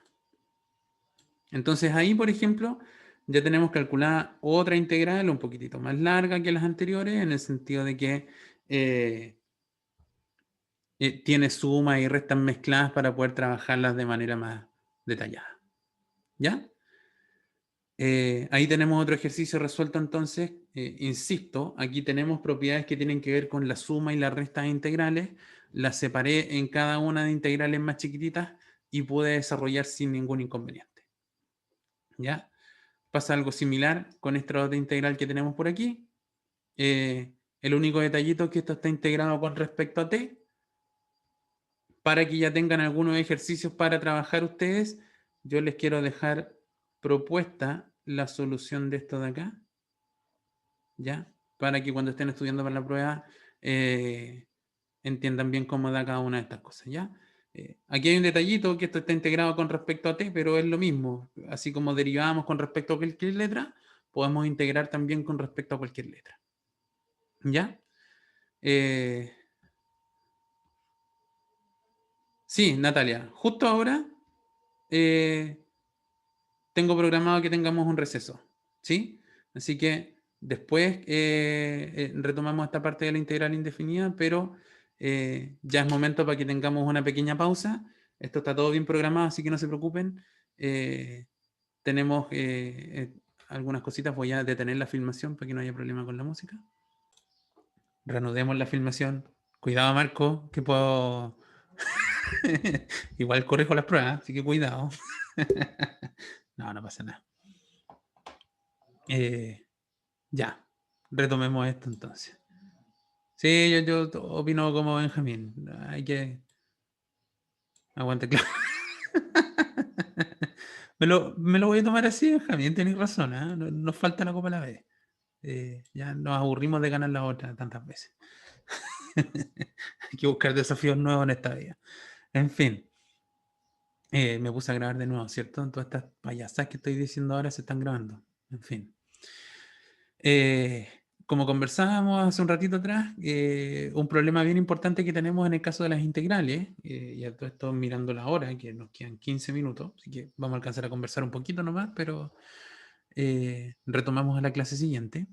S1: Entonces ahí, por ejemplo, ya tenemos calculada otra integral un poquitito más larga que las anteriores, en el sentido de que tiene sumas y restas mezcladas para poder trabajarlas de manera más detallada. ¿Ya? Ahí tenemos otro ejercicio resuelto entonces. Insisto, aquí tenemos propiedades que tienen que ver con la suma y la resta de integrales. Las separé en cada una de integrales más chiquititas y pude desarrollar sin ningún inconveniente. ¿Ya? Pasa algo similar con esta otra integral que tenemos por aquí. El único detallito es que esto está integrado con respecto a t. Para que ya tengan algunos ejercicios para trabajar ustedes, yo les quiero dejar propuesta la solución de esto de acá, ¿ya? Para que cuando estén estudiando para la prueba entiendan bien cómo da cada una de estas cosas, ¿ya? Aquí hay un detallito que esto está integrado con respecto a t, pero es lo mismo. Así como derivamos con respecto a cualquier letra, podemos integrar también con respecto a cualquier letra. ¿Ya? Eh, sí, Natalia, justo ahora eh, tengo programado que tengamos un receso, ¿sí? Así que después retomamos esta parte de la integral indefinida, pero ya es momento para que tengamos una pequeña pausa. Esto está todo bien programado, así que no se preocupen. Eh, tenemos algunas cositas, voy a detener la filmación para que no haya problema con la música. Reanudemos la filmación. Cuidado, Marco, que puedo... Igual corrijo las pruebas, así que cuidado. No, no pasa nada. Ya, retomemos esto entonces. Sí, yo opino como Benjamín. Hay que... Aguante, claro. Me lo voy a tomar así, Benjamín, tenés razón, ¿eh? Nos falta la copa a la vez. Ya nos aburrimos de ganar la otra tantas veces. Hay que buscar desafíos nuevos en esta vida. En fin, me puse a grabar de nuevo, ¿cierto? Todas estas payasadas que estoy diciendo ahora se están grabando. En fin. Eh, como conversábamos hace un ratito atrás, un problema bien importante que tenemos en el caso de las integrales, ya todo esto mirando la hora, que nos quedan 15 minutos, así que vamos a alcanzar a conversar un poquito nomás, pero retomamos a la clase siguiente.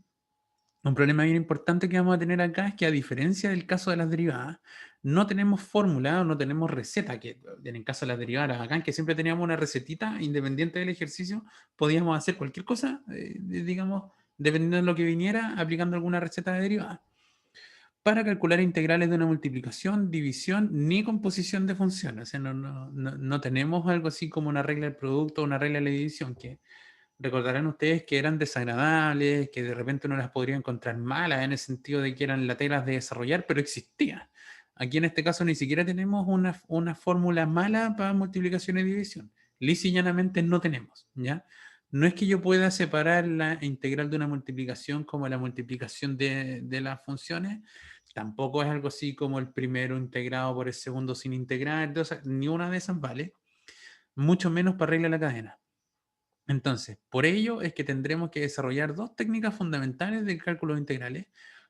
S1: Un problema bien importante que vamos a tener acá es que a diferencia del caso de las derivadas, no tenemos fórmula o no tenemos receta, que en el caso de las derivadas acá, que siempre teníamos una recetita independiente del ejercicio, podíamos hacer cualquier cosa, digamos, dependiendo de lo que viniera, aplicando alguna receta de derivada. Para calcular integrales de una multiplicación, división, ni composición de funciones. O sea, no tenemos algo así como una regla del producto o una regla de la división, que recordarán ustedes que eran desagradables, que de repente uno las podría encontrar malas en el sentido de que eran telas de desarrollar, pero existían. Aquí en este caso ni siquiera tenemos una fórmula mala para multiplicación y división. Lisa y llanamente no tenemos, ¿ya? No es que yo pueda separar la integral de una multiplicación como la multiplicación de las funciones, tampoco es algo así como el primero integrado por el segundo sin integrar, entonces, ni una de esas vale, mucho menos para regla la cadena. Entonces, por ello es que tendremos que desarrollar dos técnicas fundamentales del cálculo de integrales,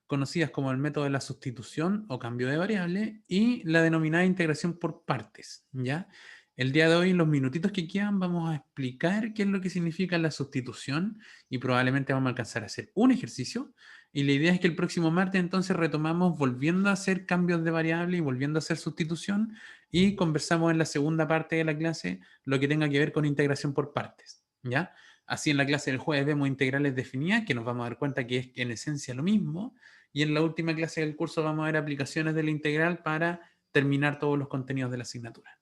S1: conocidas como el método de la sustitución o cambio de variable y la denominada integración por partes, ¿ya? El día de hoy, en los minutitos que quedan, vamos a explicar qué es lo que significa la sustitución y probablemente vamos a alcanzar a hacer un ejercicio. Y la idea es que el próximo martes entonces retomamos volviendo a hacer cambios de variable y volviendo a hacer sustitución y conversamos en la segunda parte de la clase lo que tenga que ver con integración por partes. ¿Ya? Así en la clase del jueves vemos integrales definidas, que nos vamos a dar cuenta que es en esencia lo mismo, y en la última clase del curso vamos a ver aplicaciones de la integral para terminar todos los contenidos de la asignatura.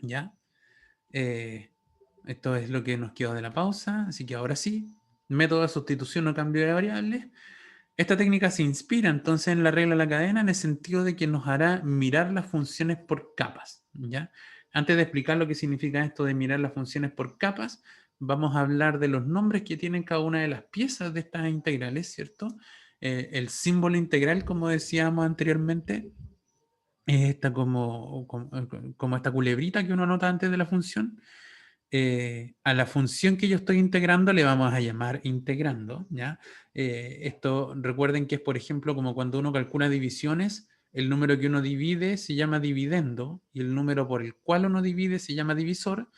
S1: ¿Ya? Eh, esto es lo que nos quedó de la pausa, así que ahora sí, método de sustitución o cambio de variables. Esta técnica se inspira entonces en la regla de la cadena en el sentido de que nos hará mirar las funciones por capas, ¿ya? Antes de explicar lo que significa esto de mirar las funciones por capas, vamos a hablar de los nombres que tienen cada una de las piezas de estas integrales, ¿cierto? El símbolo integral, como decíamos anteriormente, es esta como esta culebrita que uno nota antes de la función. A la función que yo estoy integrando le vamos a llamar integrando, ¿ya? Esto recuerden que es, por ejemplo, como cuando uno calcula divisiones, el número que uno divide se llama dividendo y el número por el cual uno divide se llama divisor.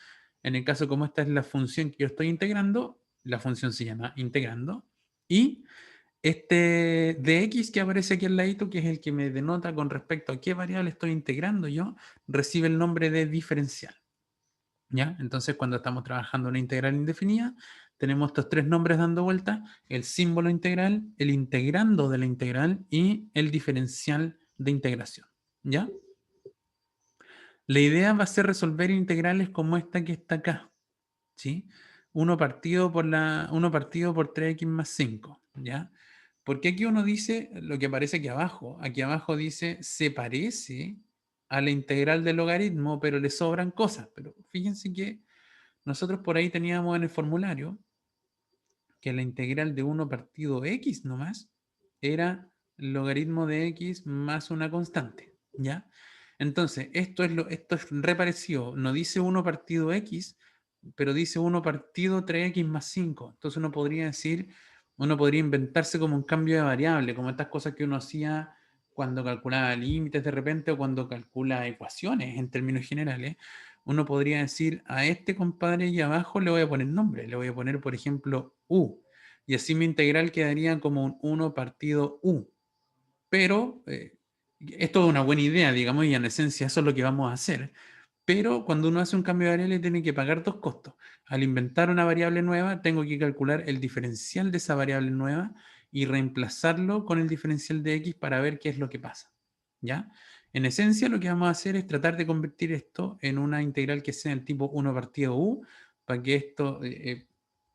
S1: En el caso como esta es la función que yo estoy integrando, la función se llama integrando y este dx que aparece aquí al ladito, que es el que me denota con respecto a qué variable estoy integrando yo, recibe el nombre de diferencial. ¿Ya? Entonces, cuando estamos trabajando una integral indefinida, tenemos estos tres nombres dando vuelta: el símbolo integral, el integrando de la integral y el diferencial de integración. ¿Ya? La idea va a ser resolver integrales como esta que está acá. ¿Sí? Uno partido por 3x más 5. ¿Ya? Porque aquí uno dice lo que aparece aquí abajo. Aquí abajo dice se parece a la integral del logaritmo, pero le sobran cosas. Pero fíjense que nosotros por ahí teníamos en el formulario que la integral de 1 partido x nomás era logaritmo de x más una constante, ¿ya? Entonces, esto es re parecido. No dice 1 partido x, pero dice 1 partido 3x más 5. Entonces uno podría inventarse como un cambio de variable, como estas cosas que uno hacía cuando calculaba límites de repente o cuando calcula ecuaciones en términos generales. Uno podría decir a este compadre y abajo le voy a poner nombre, le voy a poner, por ejemplo, u. Y así mi integral quedaría como un 1 partido u. Pero esto es una buena idea, digamos, y en esencia eso es lo que vamos a hacer. Pero cuando uno hace un cambio de variable tiene que pagar dos costos. Al inventar una variable nueva, tengo que calcular el diferencial de esa variable nueva y reemplazarlo con el diferencial de x para ver qué es lo que pasa. ¿Ya? En esencia, lo que vamos a hacer es tratar de convertir esto en una integral que sea del tipo 1 partido u, para que esto,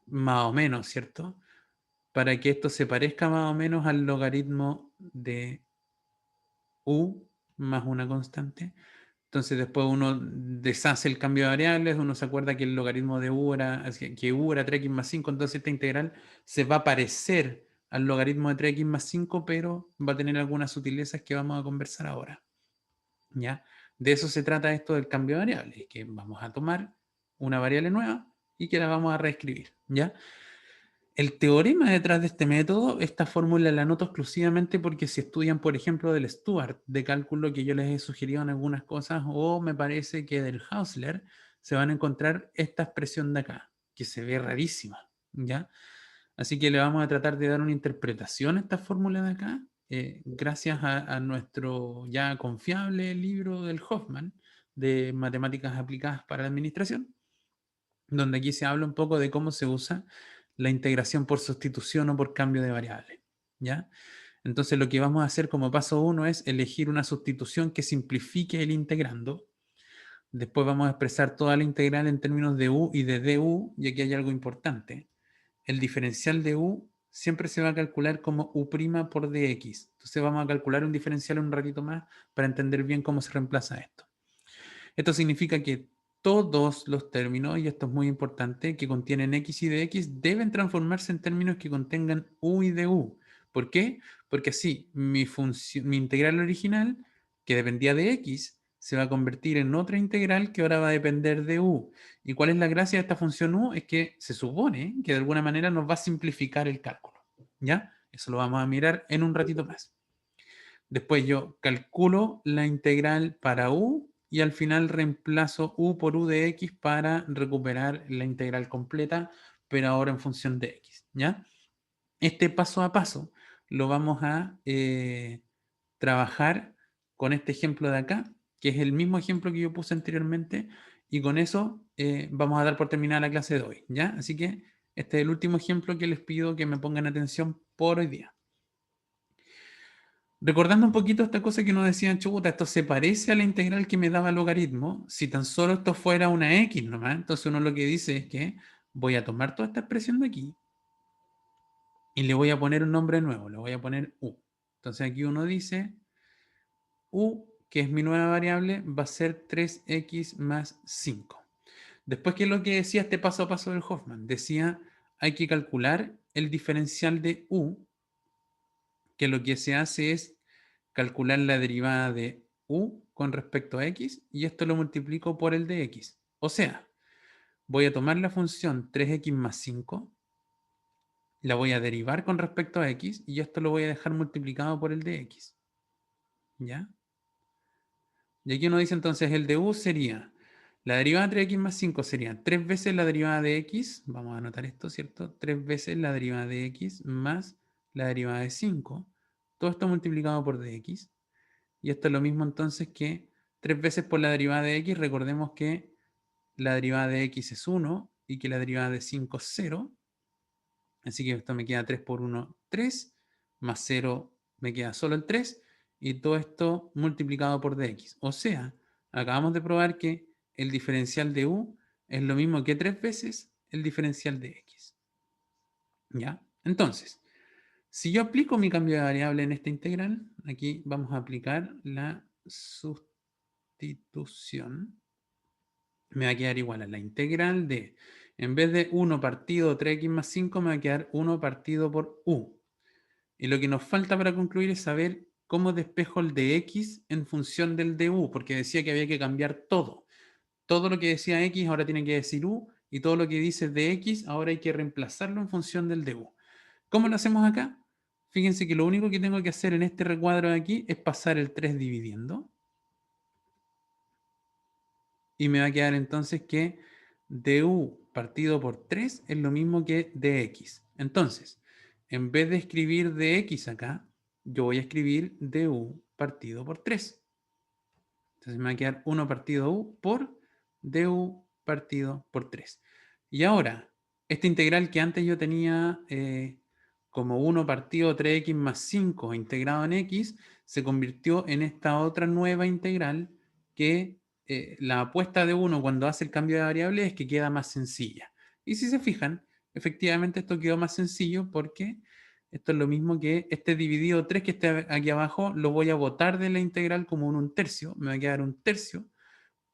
S1: más o menos, ¿cierto? Para que esto se parezca más o menos al logaritmo de u más una constante. Entonces después uno deshace el cambio de variables, uno se acuerda que el logaritmo de u era, que u era 3x más 5, entonces esta integral se va a parecer al logaritmo de 3x más 5, pero va a tener algunas sutilezas que vamos a conversar ahora. ¿Ya? De eso se trata esto del cambio de variables, que vamos a tomar una variable nueva y que la vamos a reescribir. ¿Ya? El teorema detrás de este método, esta fórmula la anoto exclusivamente porque si estudian, por ejemplo, del Stuart de cálculo que yo les he sugerido en algunas cosas, o me parece que del Hausler, se van a encontrar esta expresión de acá, que se ve rarísima, ¿ya? Así que le vamos a tratar de dar una interpretación a esta fórmula de acá, gracias a nuestro ya confiable libro del Hoffman de Matemáticas Aplicadas para la Administración, donde aquí se habla un poco de cómo se usa la integración por sustitución o por cambio de variable. ¿Ya? Entonces lo que vamos a hacer como paso 1 es elegir una sustitución que simplifique el integrando. Después vamos a expresar toda la integral en términos de u y de du, y aquí hay algo importante. El diferencial de u siempre se va a calcular como u' por dx. Entonces vamos a calcular un diferencial un ratito más para entender bien cómo se reemplaza esto. Esto significa que todos los términos, y esto es muy importante, que contienen x y dx deben transformarse en términos que contengan u y du. ¿Por qué? Porque así mi integral original, que dependía de x, se va a convertir en otra integral que ahora va a depender de u. ¿Y cuál es la gracia de esta función u? Es que se supone que de alguna manera nos va a simplificar el cálculo. ¿Ya? Eso lo vamos a mirar en un ratito más. Después yo calculo la integral para u y al final reemplazo u por u de x para recuperar la integral completa, pero ahora en función de x. ¿Ya? Este paso a paso lo vamos a trabajar con este ejemplo de acá, que es el mismo ejemplo que yo puse anteriormente, y con eso vamos a dar por terminada la clase de hoy. ¿Ya? Así que este es el último ejemplo que les pido que me pongan atención por hoy día. Recordando un poquito esta cosa que nos decían, chuta, esto se parece a la integral que me daba el logaritmo, si tan solo esto fuera una x nomás, entonces uno lo que dice es que voy a tomar toda esta expresión de aquí y le voy a poner un nombre nuevo, le voy a poner u. Entonces aquí uno dice, u, que es mi nueva variable, va a ser 3x más 5. Después, ¿qué es lo que decía este paso a paso del Hoffman? Decía, hay que calcular el diferencial de u, que lo que se hace es calcular la derivada de u con respecto a x y esto lo multiplico por el de x. O sea, voy a tomar la función 3x más 5, la voy a derivar con respecto a x y esto lo voy a dejar multiplicado por el de x. ¿Ya? Y aquí uno dice entonces el de u sería, la derivada de 3x más 5 sería 3 veces la derivada de x, vamos a anotar esto, ¿cierto? 3 veces la derivada de x más la derivada de 5, todo esto multiplicado por dx. Y esto es lo mismo entonces que 3 veces por la derivada de x. Recordemos que la derivada de x es 1 y que la derivada de 5 es 0. Así que esto me queda 3 por 1, 3, más 0 me queda solo el 3. Y todo esto multiplicado por dx. O sea, acabamos de probar que el diferencial de u es lo mismo que 3 veces el diferencial de x. ¿Ya? Entonces, si yo aplico mi cambio de variable en esta integral, aquí vamos a aplicar la sustitución, me va a quedar igual a la integral de, en vez de 1 partido 3x más 5, me va a quedar 1 partido por u. Y lo que nos falta para concluir es saber cómo despejo el de x en función del de u, porque decía que había que cambiar todo. Todo lo que decía x ahora tiene que decir u, y todo lo que dice de x ahora hay que reemplazarlo en función del de u. ¿Cómo lo hacemos acá? Fíjense que lo único que tengo que hacer en este recuadro de aquí es pasar el 3 dividiendo. Y me va a quedar entonces que du partido por 3 es lo mismo que dx. Entonces, en vez de escribir dx acá, yo voy a escribir du partido por 3. Entonces me va a quedar 1 partido u por du partido por 3. Y ahora, esta integral que antes yo tenía como 1 partido 3x más 5 integrado en x, se convirtió en esta otra nueva integral que la apuesta de uno cuando hace el cambio de variable es que queda más sencilla. Y si se fijan, efectivamente esto quedó más sencillo porque esto es lo mismo que este dividido 3 que está aquí abajo, lo voy a botar de la integral como un tercio. Me va a quedar un tercio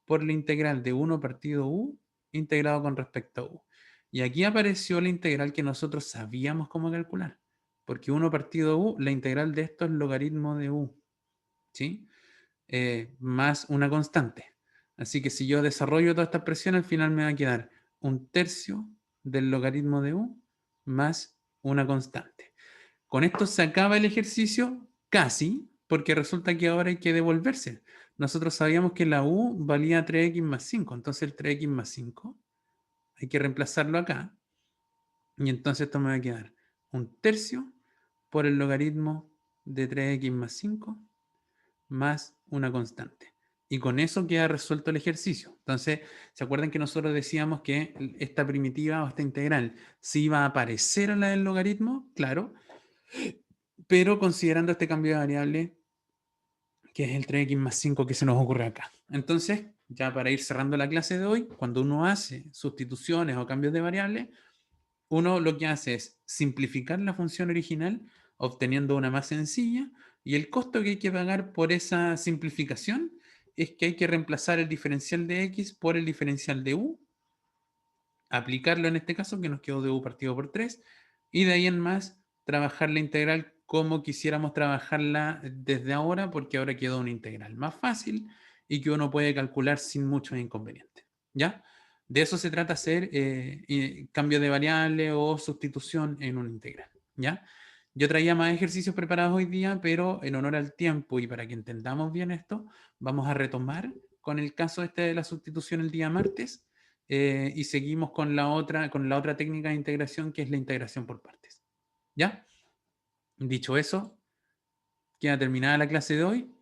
S1: por la integral de 1 partido u integrado con respecto a u. Y aquí apareció la integral que nosotros sabíamos cómo calcular. Porque 1 partido u, la integral de esto es logaritmo de u. ¿Sí? Más una constante. Así que si yo desarrollo toda esta expresión, al final me va a quedar un tercio del logaritmo de u más una constante. Con esto se acaba el ejercicio casi, porque resulta que ahora hay que devolverse. Nosotros sabíamos que la u valía 3x más 5, entonces el 3x más 5 hay que reemplazarlo acá, y entonces esto me va a quedar un tercio por el logaritmo de 3x más 5 más una constante. Y con eso queda resuelto el ejercicio. Entonces, ¿se acuerdan que nosotros decíamos que esta primitiva o esta integral sí iba a aparecer a la del logaritmo? Claro, pero considerando este cambio de variable, que es el 3x más 5 que se nos ocurre acá. Entonces, ya para ir cerrando la clase de hoy, cuando uno hace sustituciones o cambios de variable, uno lo que hace es simplificar la función original, obteniendo una más sencilla, y el costo que hay que pagar por esa simplificación es que hay que reemplazar el diferencial de x por el diferencial de u, aplicarlo en este caso, que nos quedó de u partido por 3, y de ahí en más trabajar la integral como quisiéramos trabajarla desde ahora, porque ahora quedó una integral más fácil y que uno puede calcular sin muchos inconvenientes. ¿Ya? De eso se trata hacer cambio de variable o sustitución en una integral. ¿Ya? Yo traía más ejercicios preparados hoy día, pero en honor al tiempo y para que entendamos bien esto, vamos a retomar con el caso este de la sustitución el día martes y seguimos con la otra técnica de integración que es la integración por partes. ¿Ya? Dicho eso, queda terminada la clase de hoy.